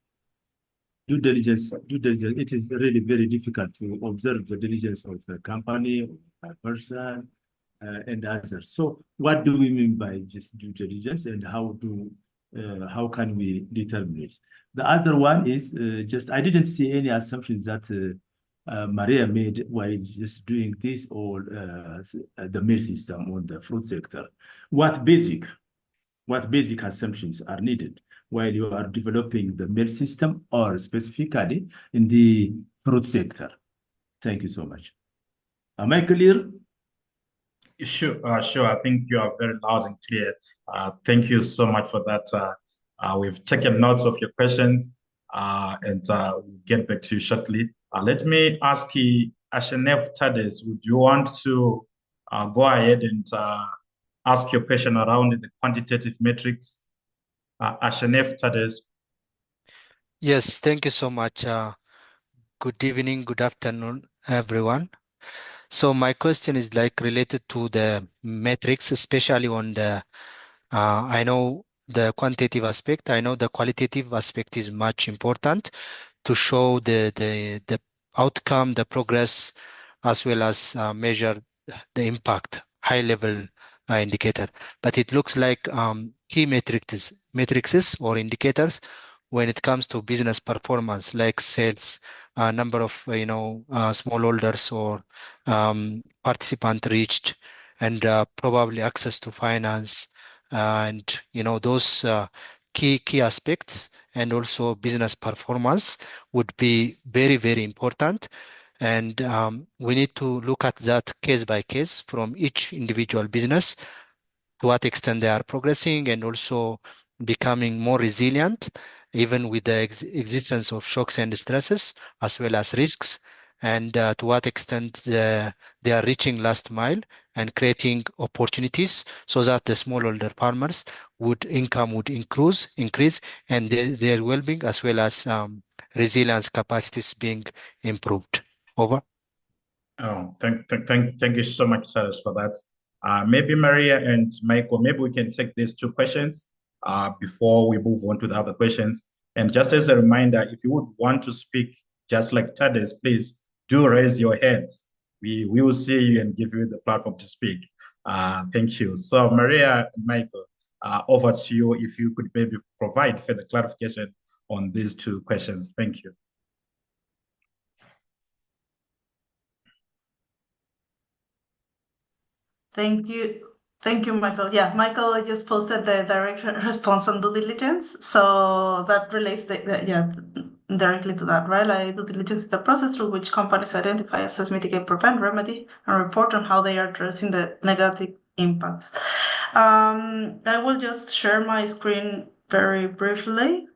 Due diligence, it is really very difficult to observe the diligence of a company, a person, and others. So what do we mean by just due diligence, and how can we determine it? The other one is I didn't see any assumptions that Maria made while just doing this or the MEL system on the fruit sector. What basic assumptions are needed while you are developing the MEL system or specifically in the fruit sector? Thank you so much. Am I clear? Sure. I think you are very loud and clear. Thank you so much for that. We've taken notes of your questions, and we'll get back to you shortly. Let me ask you, Ashanef Tades, would you want to go ahead and ask your question around the quantitative metrics? Ashanef Tades. Yes, thank you so much. Good evening, good afternoon, everyone. So my question is like related to the metrics, especially on the, I know the quantitative aspect. I know the qualitative aspect is much important to show the outcome, the progress, as well as measure the impact, high level indicator. But it looks like key metrics or indicators when it comes to business performance, like sales, number of smallholders or participant reached, and probably access to finance, and those key aspects, and also business performance would be very, very important. And we need to look at that case by case from each individual business, to what extent they are progressing and also becoming more resilient, even with the existence of shocks and stresses, as well as risks, and to what extent they are reaching last mile and creating opportunities so that the smallholder farmers income would increase, and their well-being as well as resilience capacities being improved. Over. Oh, thank you so much, Cyrus, for that. Maybe Maria and Michael, maybe we can take these two questions before we move on to the other questions. And just as a reminder, if you would want to speak just like Tades, please do raise your hands. We will see you and give you the platform to speak. Thank you. So Maria and Michael, over to you if you could maybe provide further clarification on these two questions. Thank you. Thank you. Thank you, Michael. Yeah, Michael just posted the direct response on due diligence. So that relates directly to that, right? Like due diligence is the process through which companies identify, assess, mitigate, prevent, remedy, and report on how they are addressing the negative impacts. I will just share my screen very briefly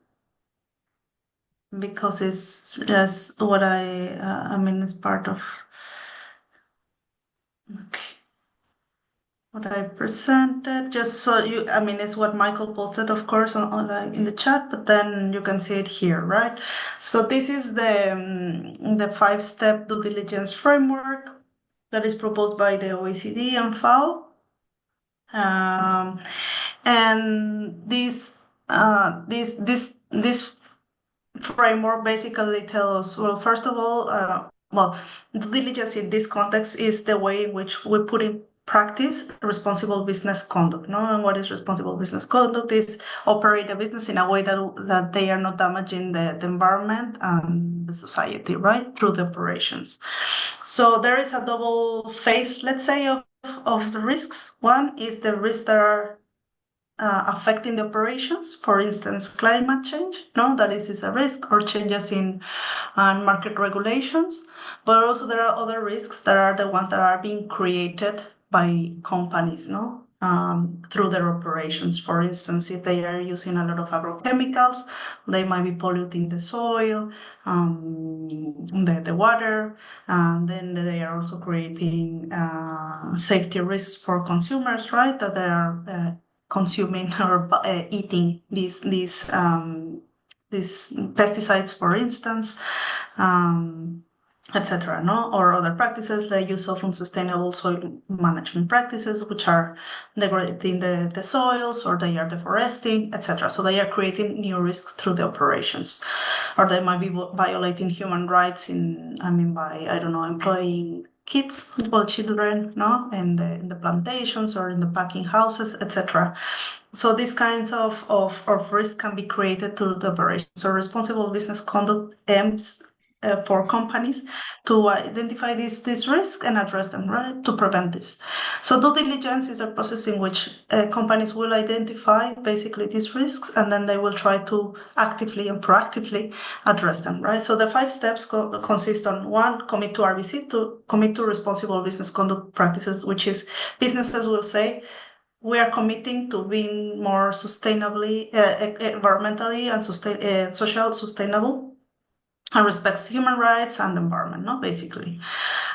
because it's just what I mean, it's part of, okay, what I presented, just so you, I mean, it's what Michael posted, of course, on in the chat, but then you can see it here, right? So this is the 5-step due diligence framework that is proposed by the OECD and FAO. And this framework basically tells us, well, first of all, due diligence in this context is the way in which we put in practice responsible business conduct. No, and what is responsible business conduct is operate a business in a way that they are not damaging the environment and the society, right, through the operations. So there is a double phase, let's say, of the risks. One is the risks that are affecting the operations, for instance, climate change, no, that is a risk, or changes in market regulations. But also there are other risks that are the ones that are being created by companies, no, through their operations. For instance, if they are using a lot of agrochemicals, they might be polluting the soil, the water, and then they are also creating safety risks for consumers, right? That they are consuming or eating these pesticides, for instance, etc. No, or other practices, the use of unsustainable soil management practices, which are degrading the soils, or they are deforesting, etc. So they are creating new risks through the operations, or they might be violating human rights by, I don't know, employing kids, well, children, no, in the plantations or in the packing houses, etc. So these kinds of risks can be created through the operation. So responsible business conduct aims for companies to identify these risks and address them, right, to prevent this. So due diligence is a process in which companies will identify basically these risks, and then they will try to actively and proactively address them, right? So the 5 steps consist on: 1, commit to RBC, to commit to responsible business conduct practices, which is businesses will say, we are committing to being more sustainably, environmentally and social sustainable, and respects human rights and environment, no, basically.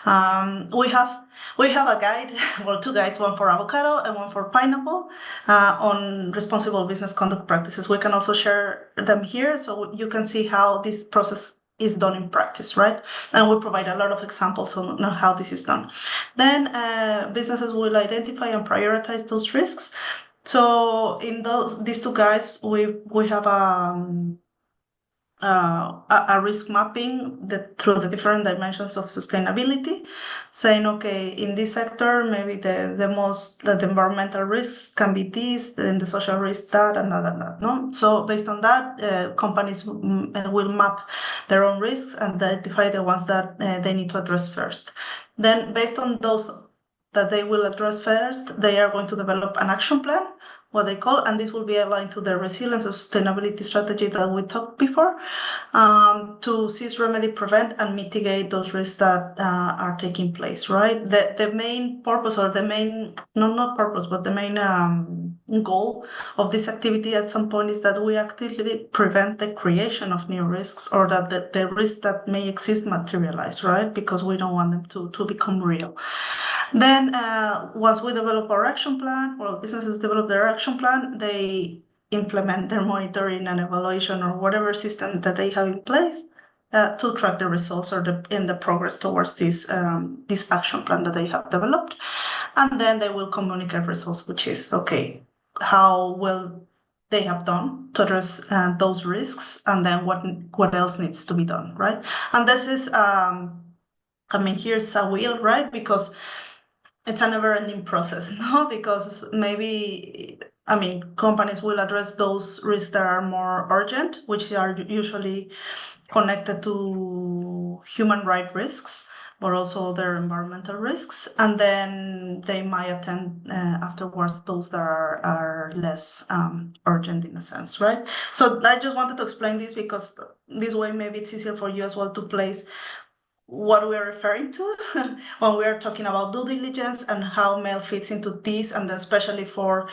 We have a guide, well, 2 guides, one for avocado and one for pineapple, on responsible business conduct practices. We can also share them here so you can see how this process is done in practice, right? And we provide a lot of examples on how this is done. Then businesses will identify and prioritize those risks. So in these 2 guides, we have a risk mapping through the different dimensions of sustainability, saying, okay, in this sector, maybe the environmental risks can be this, then the social risk that, and that, no? So based on that, companies will map their own risks and identify the ones that they need to address first. Then based on those that they will address first, they are going to develop an action plan, what they call, and this will be aligned to the resilience and sustainability strategy that we talked before, to seize, remedy, prevent, and mitigate those risks that are taking place, right? The main purpose, or the main, not purpose, but the main goal of this activity at some point is that we actively prevent the creation of new risks, or that the risks that may exist materialize, right? Because we don't want them to become real. Then once we develop our action plan, or businesses develop their action plan, they implement their monitoring and evaluation, or whatever system that they have in place, to track the results or the progress towards this action plan that they have developed. And then they will communicate results, which is, okay, how well they have done to address those risks, and then what else needs to be done, right? And this is, here's a wheel, right? Because it's a never-ending process, no? Because maybe, companies will address those risks that are more urgent, which are usually connected to human rights risks. but also other environmental risks. And then they might attend afterwards those that are less urgent in a sense, right? So I just wanted to explain this because this way maybe it's easier for you as well to place what we are referring to when we are talking about due diligence and how MEL fits into this, and then especially for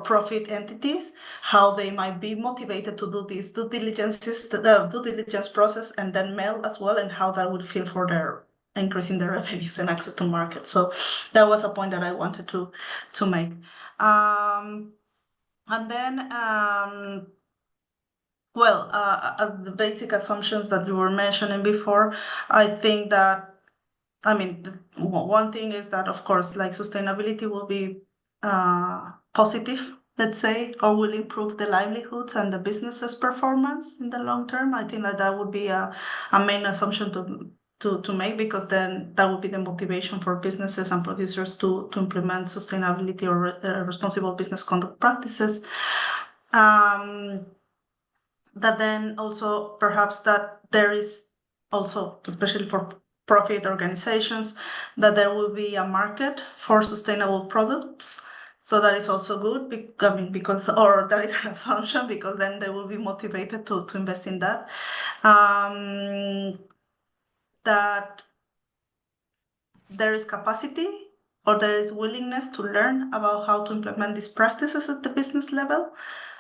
profit entities, how they might be motivated to do this due diligence process, and then MEL as well, and how that would feel for their increasing their revenues and access to market. So that was a point that I wanted to make. And then well, as the basic assumptions that you were mentioning before, I think that, I mean, one thing is that, of course, like sustainability will be positive, let's say, or will improve the livelihoods and the business's performance in the long term. I think that would be a main assumption to make, because then that would be the motivation for businesses and producers to implement sustainability or responsible business conduct practices. That then also perhaps that there is also, especially for profit organizations, that there will be a market for sustainable products. So that is also good, because, or that is an assumption, because then they will be motivated to invest in that. That there is capacity or there is willingness to learn about how to implement these practices at the business level.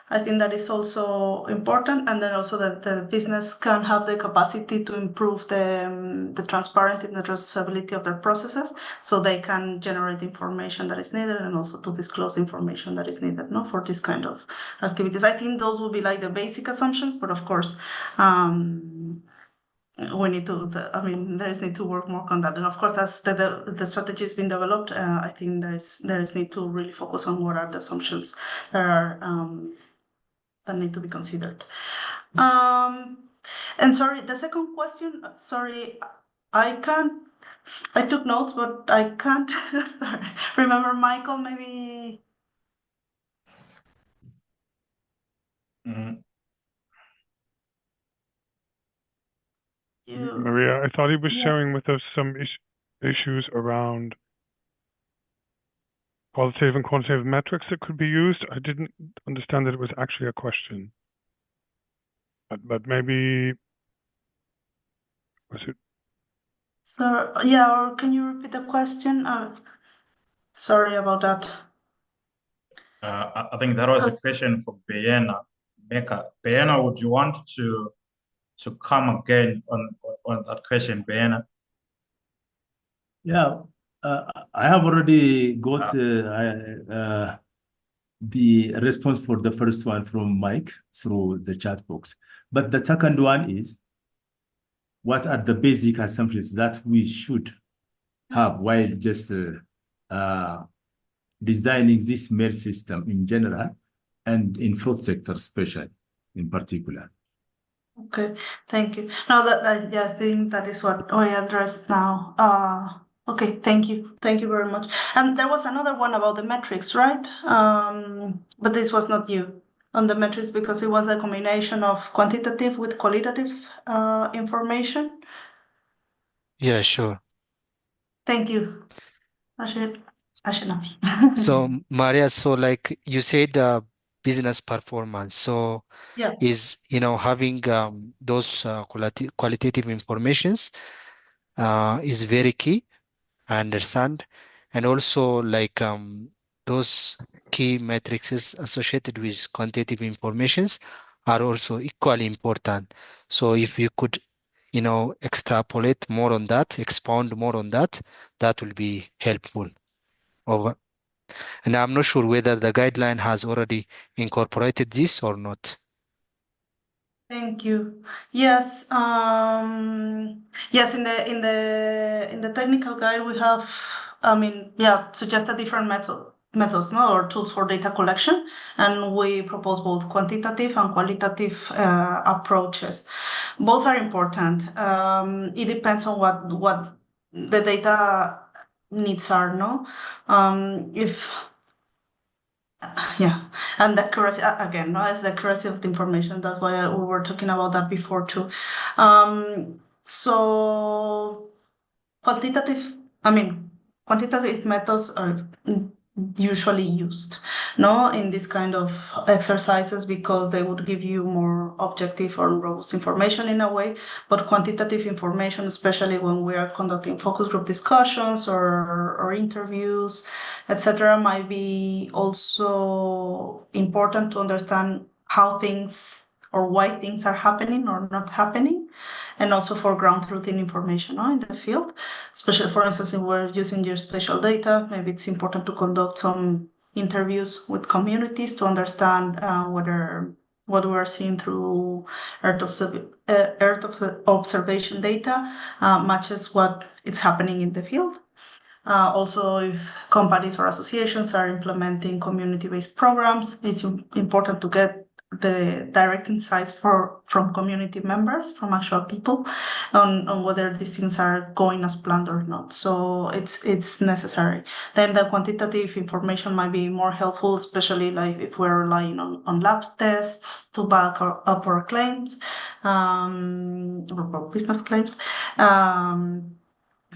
I think that is also important, and then also that the business can have the capacity to improve the transparency and the traceability of their processes, so they can generate information that is needed and also to disclose information that is needed, no, for this kind of activities. I think those will be like the basic assumptions, but of course, we need to, there is need to work more on that. And of course, as the strategy has been developed, I think there is need to really focus on what are the assumptions that are that need to be considered. And sorry, the second question, sorry, I took notes, but I can't sorry, remember, Michael, maybe. Maria, I thought he was Yes. sharing with us some issues around qualitative and quantitative metrics that could be used. I didn't understand that it was actually a question. But maybe, was it? So, yeah, or can you repeat the question? Sorry about that. I think that was a question for Bayana Mecca. Bayana, would you want to come again on that question, Bayana? Yeah, I have already got the response for the first one from Mike through the chat box. But the second one is, what are the basic assumptions that we should have while just designing this MEL system in general and in fraud sector especially in particular? Okay, thank you. Now that I think that is what I addressed now. Okay, thank you. Thank you very much. And there was another one about the metrics, right? But this was not you on the metrics, because it was a combination of quantitative with qualitative information. Yeah, sure. Thank you. So Maria, so like you said, business performance. So yeah, is, having those qualitative informations is very key, I understand. And also like those key metrics associated with quantitative informations are also equally important. So if you could, extrapolate more on that, expound more on that, that will be helpful. Over. And I'm not sure whether the guideline has already incorporated this or not. Thank you. Yes, yes. In the technical guide, we have, suggested different methods, no, or tools for data collection, and we propose both quantitative and qualitative approaches. Both are important. It depends on what the data needs are, no. Yeah, and the accuracy again, no, it's the accuracy of the information. That's why we were talking about that before too. So quantitative methods are usually used, no, in this kind of exercises because they would give you more objective or robust information in a way. But quantitative information, especially when we are conducting focus group discussions or interviews, etc., might be also important to understand how things or why things are happening or not happening, and also for ground truthing information, no, in the field. Especially, for instance, if we're using geospatial data, maybe it's important to conduct some interviews with communities to understand whether what we are seeing through Earth observation data matches what is happening in the field. Also, if companies or associations are implementing community-based programs, it's important to get the direct insights from community members, from actual people, on whether these things are going as planned or not. So it's necessary. Then the quantitative information might be more helpful, especially like if we're relying on lab tests to back up our claims, or business claims.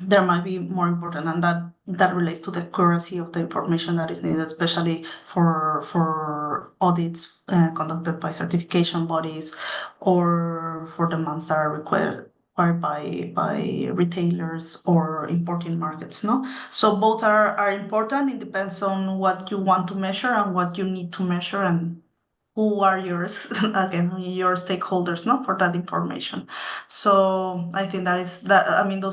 There might be more important, and that relates to the accuracy of the information that is needed, especially for audits conducted by certification bodies or for demands that are required by retailers or importing markets. No, so both are important. It depends on what you want to measure and what you need to measure, and who are yours again, your stakeholders, no, for that information. So I think those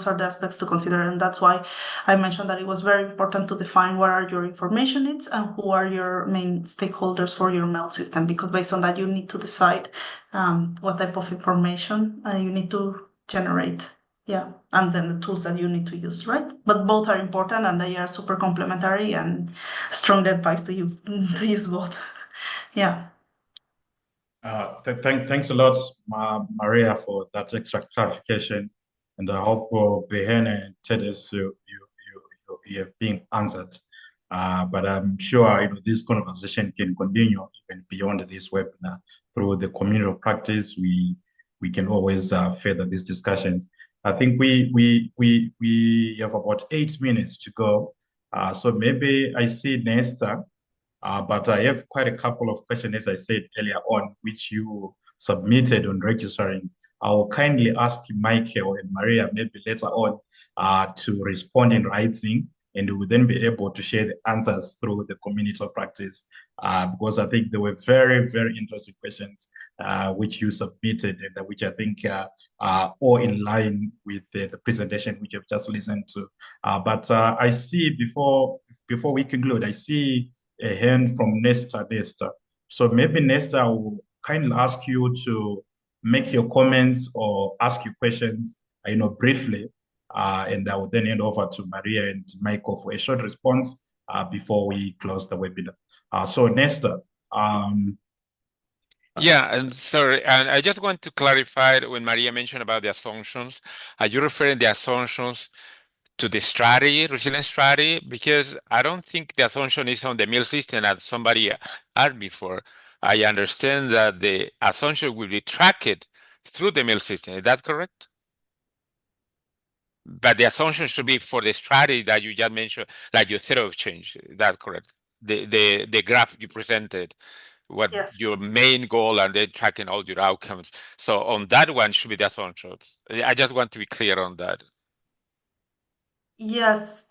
are the aspects to consider, and that's why I mentioned that it was very important to define what are your information needs and who are your main stakeholders for your MEL system, because based on that you need to decide what type of information you need to generate. Yeah, and then the tools that you need to use, right? But both are important and they are super complementary, and strong advice to use both. Yeah. Thanks a lot, Maria, for that extra clarification, and I hope Behene and Tedes, you have been answered. But I'm sure this conversation can continue even beyond this webinar through the community of practice. We can always further these discussions. I think we have about 8 minutes to go. So maybe I see Nesta. But I have quite a couple of questions, as I said earlier on, which you submitted on registering. I will kindly ask Michael and Maria maybe later on to respond in writing, and we will then be able to share the answers through the community of practice, because I think they were very, very interesting questions which you submitted, and which I think are all in line with the presentation which you've just listened to. But I see before we conclude, I see a hand from Nesta. So maybe Nesta, I will kindly ask you to make your comments or ask your questions, briefly, and I will then hand over to Maria and Michael for a short response before we close the webinar. So Nesta. Yeah, and sorry, and I just want to clarify when Maria mentioned about the assumptions. Are you referring the assumptions to the strategy, resilience strategy? Because I don't think the assumption is on the MEL system as somebody asked before. I understand that the assumption will be tracked through the MEL system. Is that correct? But the assumption should be for the strategy that you just mentioned, like your theory of change. Is that correct? The graph you presented, what Yes. your main goal, and then tracking all your outcomes. So on that one should be the assumptions. I just want to be clear on that. Yes,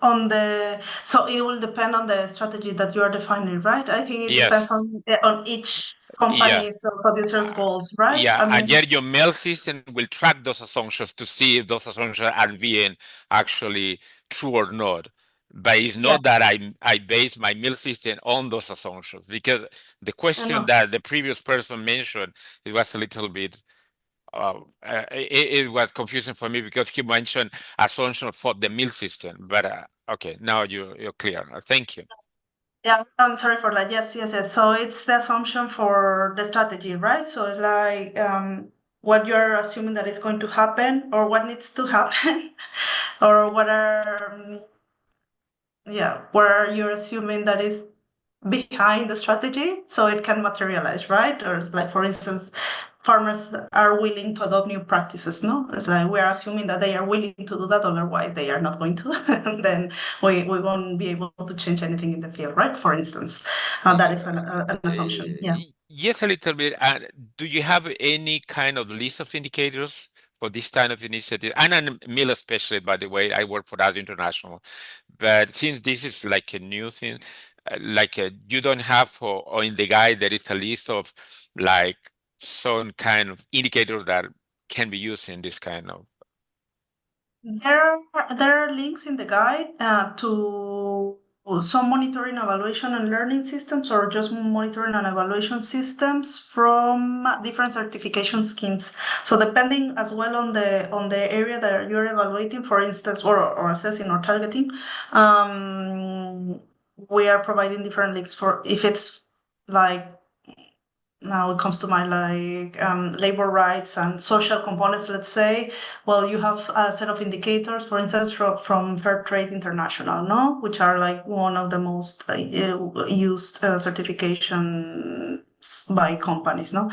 so it will depend on the strategy that you are defining, right? I think it depends on each company's or producer's goals, right? Yeah, and yet your MEL system will track those assumptions to see if those assumptions are being actually true or not. But it's not that I base my MEL system on those assumptions, because the question that the previous person mentioned, it was a little bit it was confusing for me, because he mentioned assumption for the MEL system. But okay, now you're clear. Thank you. Yeah, I'm sorry for that. Yes. So it's the assumption for the strategy, right? So it's like what you're assuming that is going to happen, or what needs to happen, or where you're assuming that is behind the strategy so it can materialize, right? Or it's like, for instance, farmers are willing to adopt new practices, no? It's like we're assuming that they are willing to do that, otherwise they are not going to. And then we won't be able to change anything in the field, right? For instance, that is an assumption, yeah. Yes, a little bit. Do you have any kind of list of indicators for this kind of initiative? I'm a MEL specialist, by the way. I work for that international. But since this is like a new thing, you don't have, or in the guide, there is a list of like some kind of indicator that can be used in this kind of. There are links in the guide to some monitoring, evaluation, and learning systems, or just monitoring and evaluation systems from different certification schemes. So depending as well on the area that you're evaluating, for instance, or assessing or targeting, we are providing different links for if it's like. Now it comes to mind like labor rights and social components, let's say. Well, you have a set of indicators, for instance, from Fair Trade International, no? Which are like one of the most used certifications by companies, no?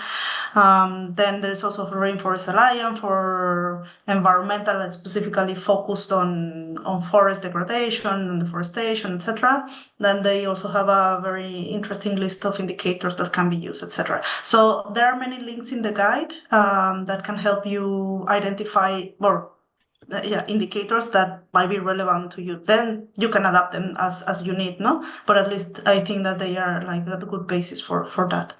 Then there's also Rainforest Alliance for environmental and specifically focused on forest degradation and deforestation, etc. Then they also have a very interesting list of indicators that can be used, etc. So there are many links in the guide that can help you identify indicators that might be relevant to you. Then you can adapt them as you need, no? But at least I think that they are like a good basis for that.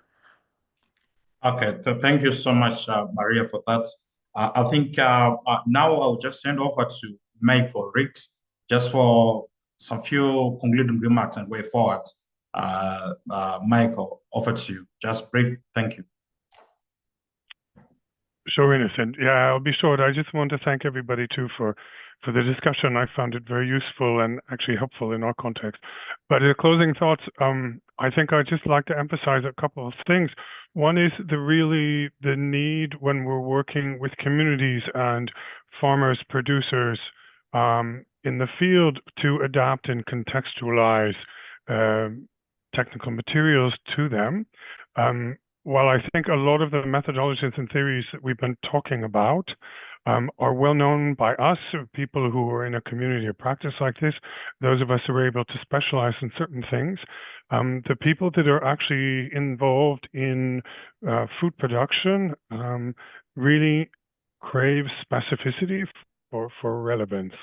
Okay, so thank you so much, Maria, for that. I think now I'll just hand over to Michael Riggs just for some few concluding remarks and way forward. Michael, over to you. Just brief. Thank you. Sure, Innocent. Yeah, I'll be short. I just want to thank everybody too for the discussion. I found it very useful and actually helpful in our context. But in closing thoughts, I think I'd just like to emphasize a couple of things. One is the need when we're working with communities and farmers, producers in the field to adapt and contextualize technical materials to them. While I think a lot of the methodologies and theories that we've been talking about are well known by us, people who are in a community of practice like this, those of us who are able to specialize in certain things, the people that are actually involved in food production really crave specificity for relevance.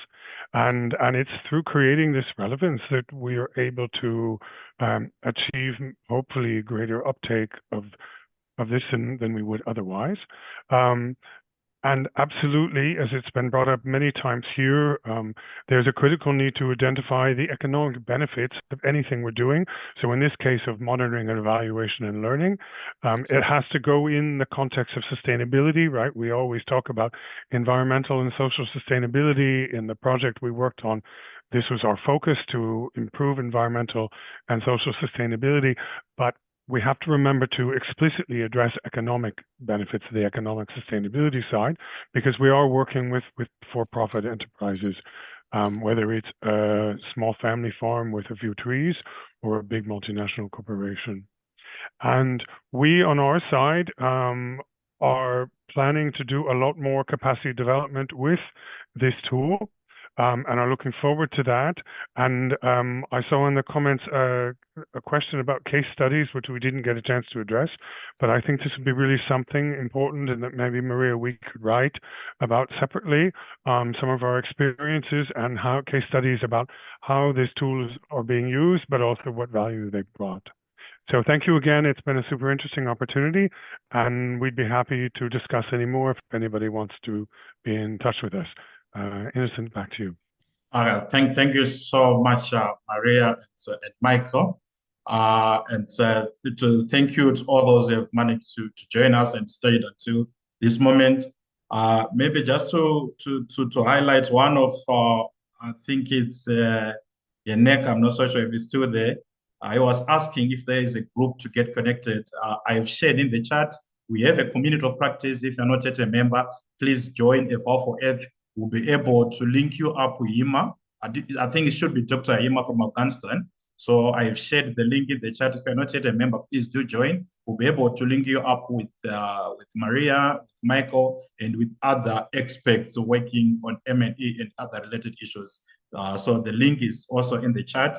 And it's through creating this relevance that we are able to achieve hopefully greater uptake of this than we would otherwise. And absolutely, as it's been brought up many times here, there's a critical need to identify the economic benefits of anything we're doing. So in this case of monitoring and evaluation and learning, it has to go in the context of sustainability, right? We always talk about environmental and social sustainability. In the project we worked on, this was our focus, to improve environmental and social sustainability. But we have to remember to explicitly address economic benefits, the economic sustainability side, because we are working with for-profit enterprises, whether it's a small family farm with a few trees or a big multinational corporation. And we, on our side, are planning to do a lot more capacity development with this tool, and are looking forward to that. And I saw in the comments a question about case studies, which we didn't get a chance to address, but I think this would be really something important, and that maybe Maria, we could write about separately some of our experiences and how case studies about how these tools are being used, but also what value they've brought. So thank you again. It's been a super interesting opportunity, and we'd be happy to discuss any more if anybody wants to be in touch with us. Innocent, back to you. Thank you so much, Maria and Michael. And to thank you to all those who have managed to join us and stayed until this moment. Maybe just to highlight one of, I think it's Yanek, I'm not so sure if it's still there. I was asking if there is a group to get connected. I have shared in the chat. We have a community of practice. If you're not yet a member, please join EvalforEarth. We'll be able to link you up with Ima. I think it should be Dr. Ima from Afghanistan. So I've shared the link in the chat. If you're not yet a member, please do join. We'll be able to link you up with Maria, with Michael, and with other experts working on M&E and other related issues. So the link is also in the chat.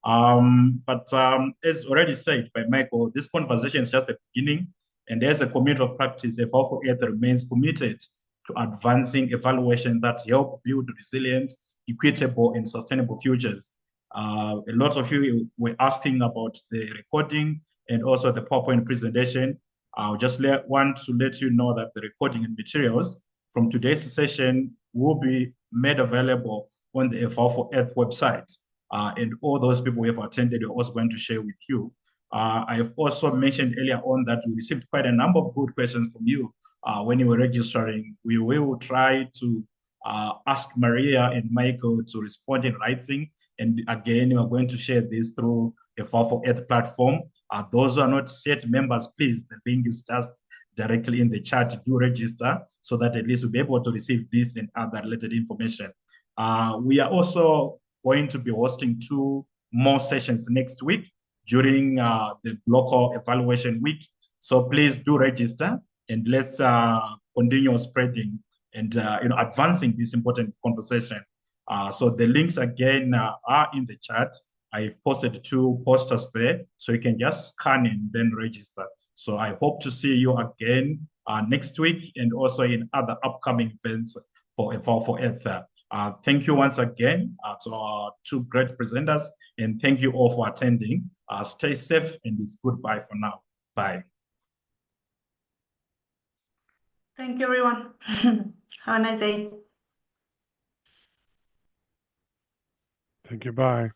As already said by Michael, this conversation is just the beginning. And as a community of practice, EvalforEarth remains committed to advancing evaluation that help build resilient, equitable, and sustainable futures. A lot of you were asking about the recording and also the PowerPoint presentation. I'll just want to let you know that the recording and materials from today's session will be made available on the EvalforEarth website. And all those people who have attended are also going to share with you. I have also mentioned earlier on that we received quite a number of good questions from you when you were registering. We will try to ask Maria and Michael to respond in writing. And again, we are going to share this through a EvalforEarth platform. Those who are not yet members, please, the link is just directly in the chat. Do register so that at least we'll be able to receive this and other related information. We are also going to be hosting 2 more sessions next week during the local evaluation week. So please do register and let's continue spreading and advancing this important conversation. So the links again are in the chat. I've posted 2 posters there, so you can just scan and then register. So I hope to see you again next week and also in other upcoming events for EvalforEarth. Thank you once again to our 2 great presenters, and thank you all for attending. Stay safe, and it's goodbye for now. Bye. Thank you, everyone. Have a nice day. Thank you. Bye.